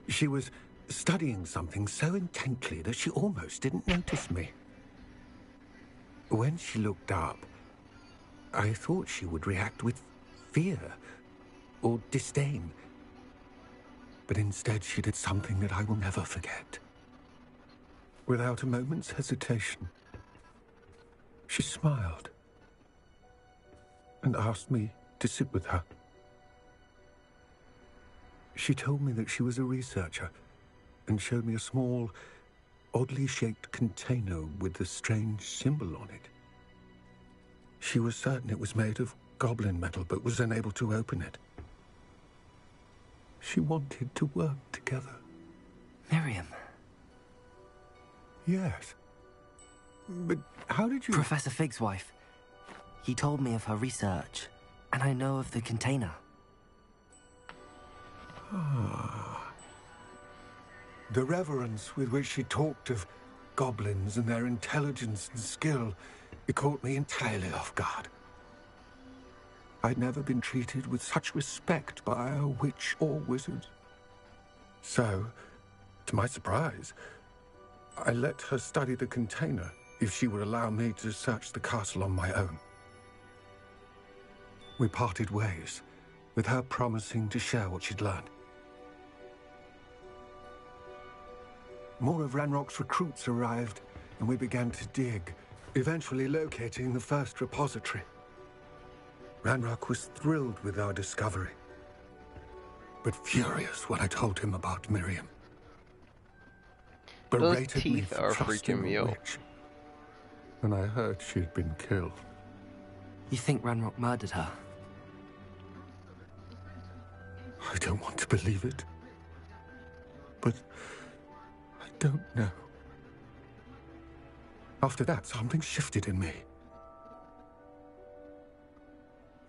She was studying something so intently that she almost didn't notice me. When she looked up, I thought she would react with fear or disdain. But instead she did something that I will never forget. Without a moment's hesitation, she smiled and asked me to sit with her. She told me that she was a researcher and showed me a small, oddly shaped container with a strange symbol on it. She was certain it was made of goblin metal, but was unable to open it. She wanted to work together. Miriam. Yes. But how did you... Professor Fig's wife. He told me of her research, and I know of the container. Ah. The reverence with which she talked of goblins and their intelligence and skill, it caught me entirely off guard. I'd never been treated with such respect by a witch or wizard. So, to my surprise, I let her study the container if she would allow me to search the castle on my own. We parted ways, with her promising to share what she'd learned. More of Ranrock's recruits arrived, and we began to dig, eventually locating the first repository. Ranrock was thrilled with our discovery, but furious when I told him about Miriam. Those Berated me teeth for are trusting freaking me a out. witch, and I heard she'd been killed. You think Ranrock murdered her? I don't want to believe it, but I don't know. After that, something shifted in me.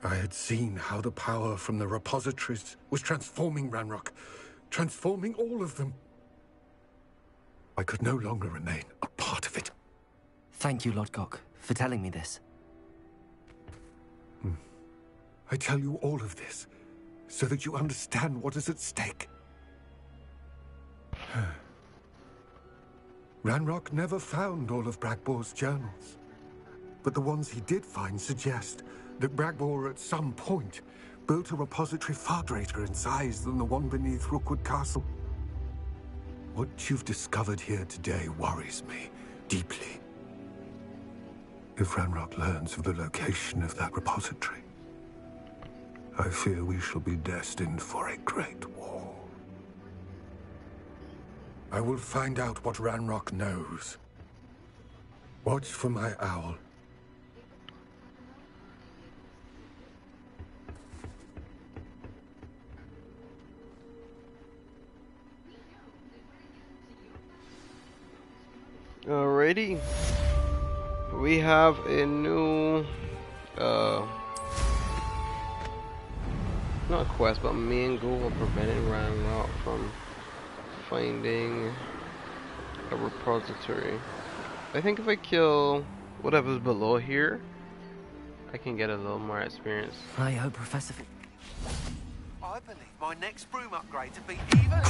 I had seen how the power from the repositories was transforming Ranrock, transforming all of them. I could no longer remain a part of it. Thank you, Lodgok, for telling me this. I tell you all of this so that you understand what is at stake. Ranrock never found all of Bragbor's journals, but the ones he did find suggest that Bragbor at some point built a repository far greater in size than the one beneath Rookwood Castle. What you've discovered here today worries me deeply. If Ranrock learns of the location of that repository, I fear we shall be destined for a great war. I will find out what Ranrock knows. Watch for my owl. Alrighty. We have a new not quest, but main goal of preventing Ranrock from finding a repository. I think if I kill whatever's below here, I can get a little more experience. I hope Professor I believe my next broom upgrade to be even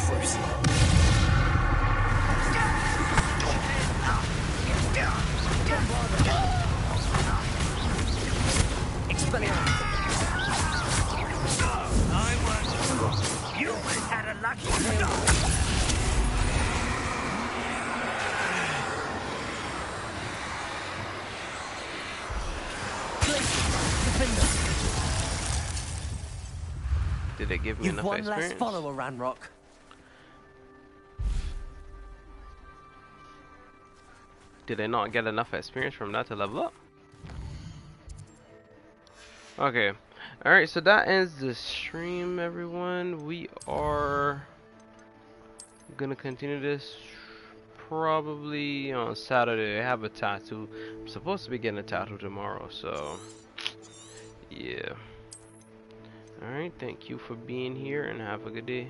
You always had a lucky start. Did it give me You've enough one experience? less follower, Ranrock. Did I not get enough experience from that to level up? Okay. Alright, so that ends the stream, everyone. We are gonna continue this probably on Saturday. I have a tattoo. I'm supposed to be getting a tattoo tomorrow, so yeah. Alright, thank you for being here and have a good day.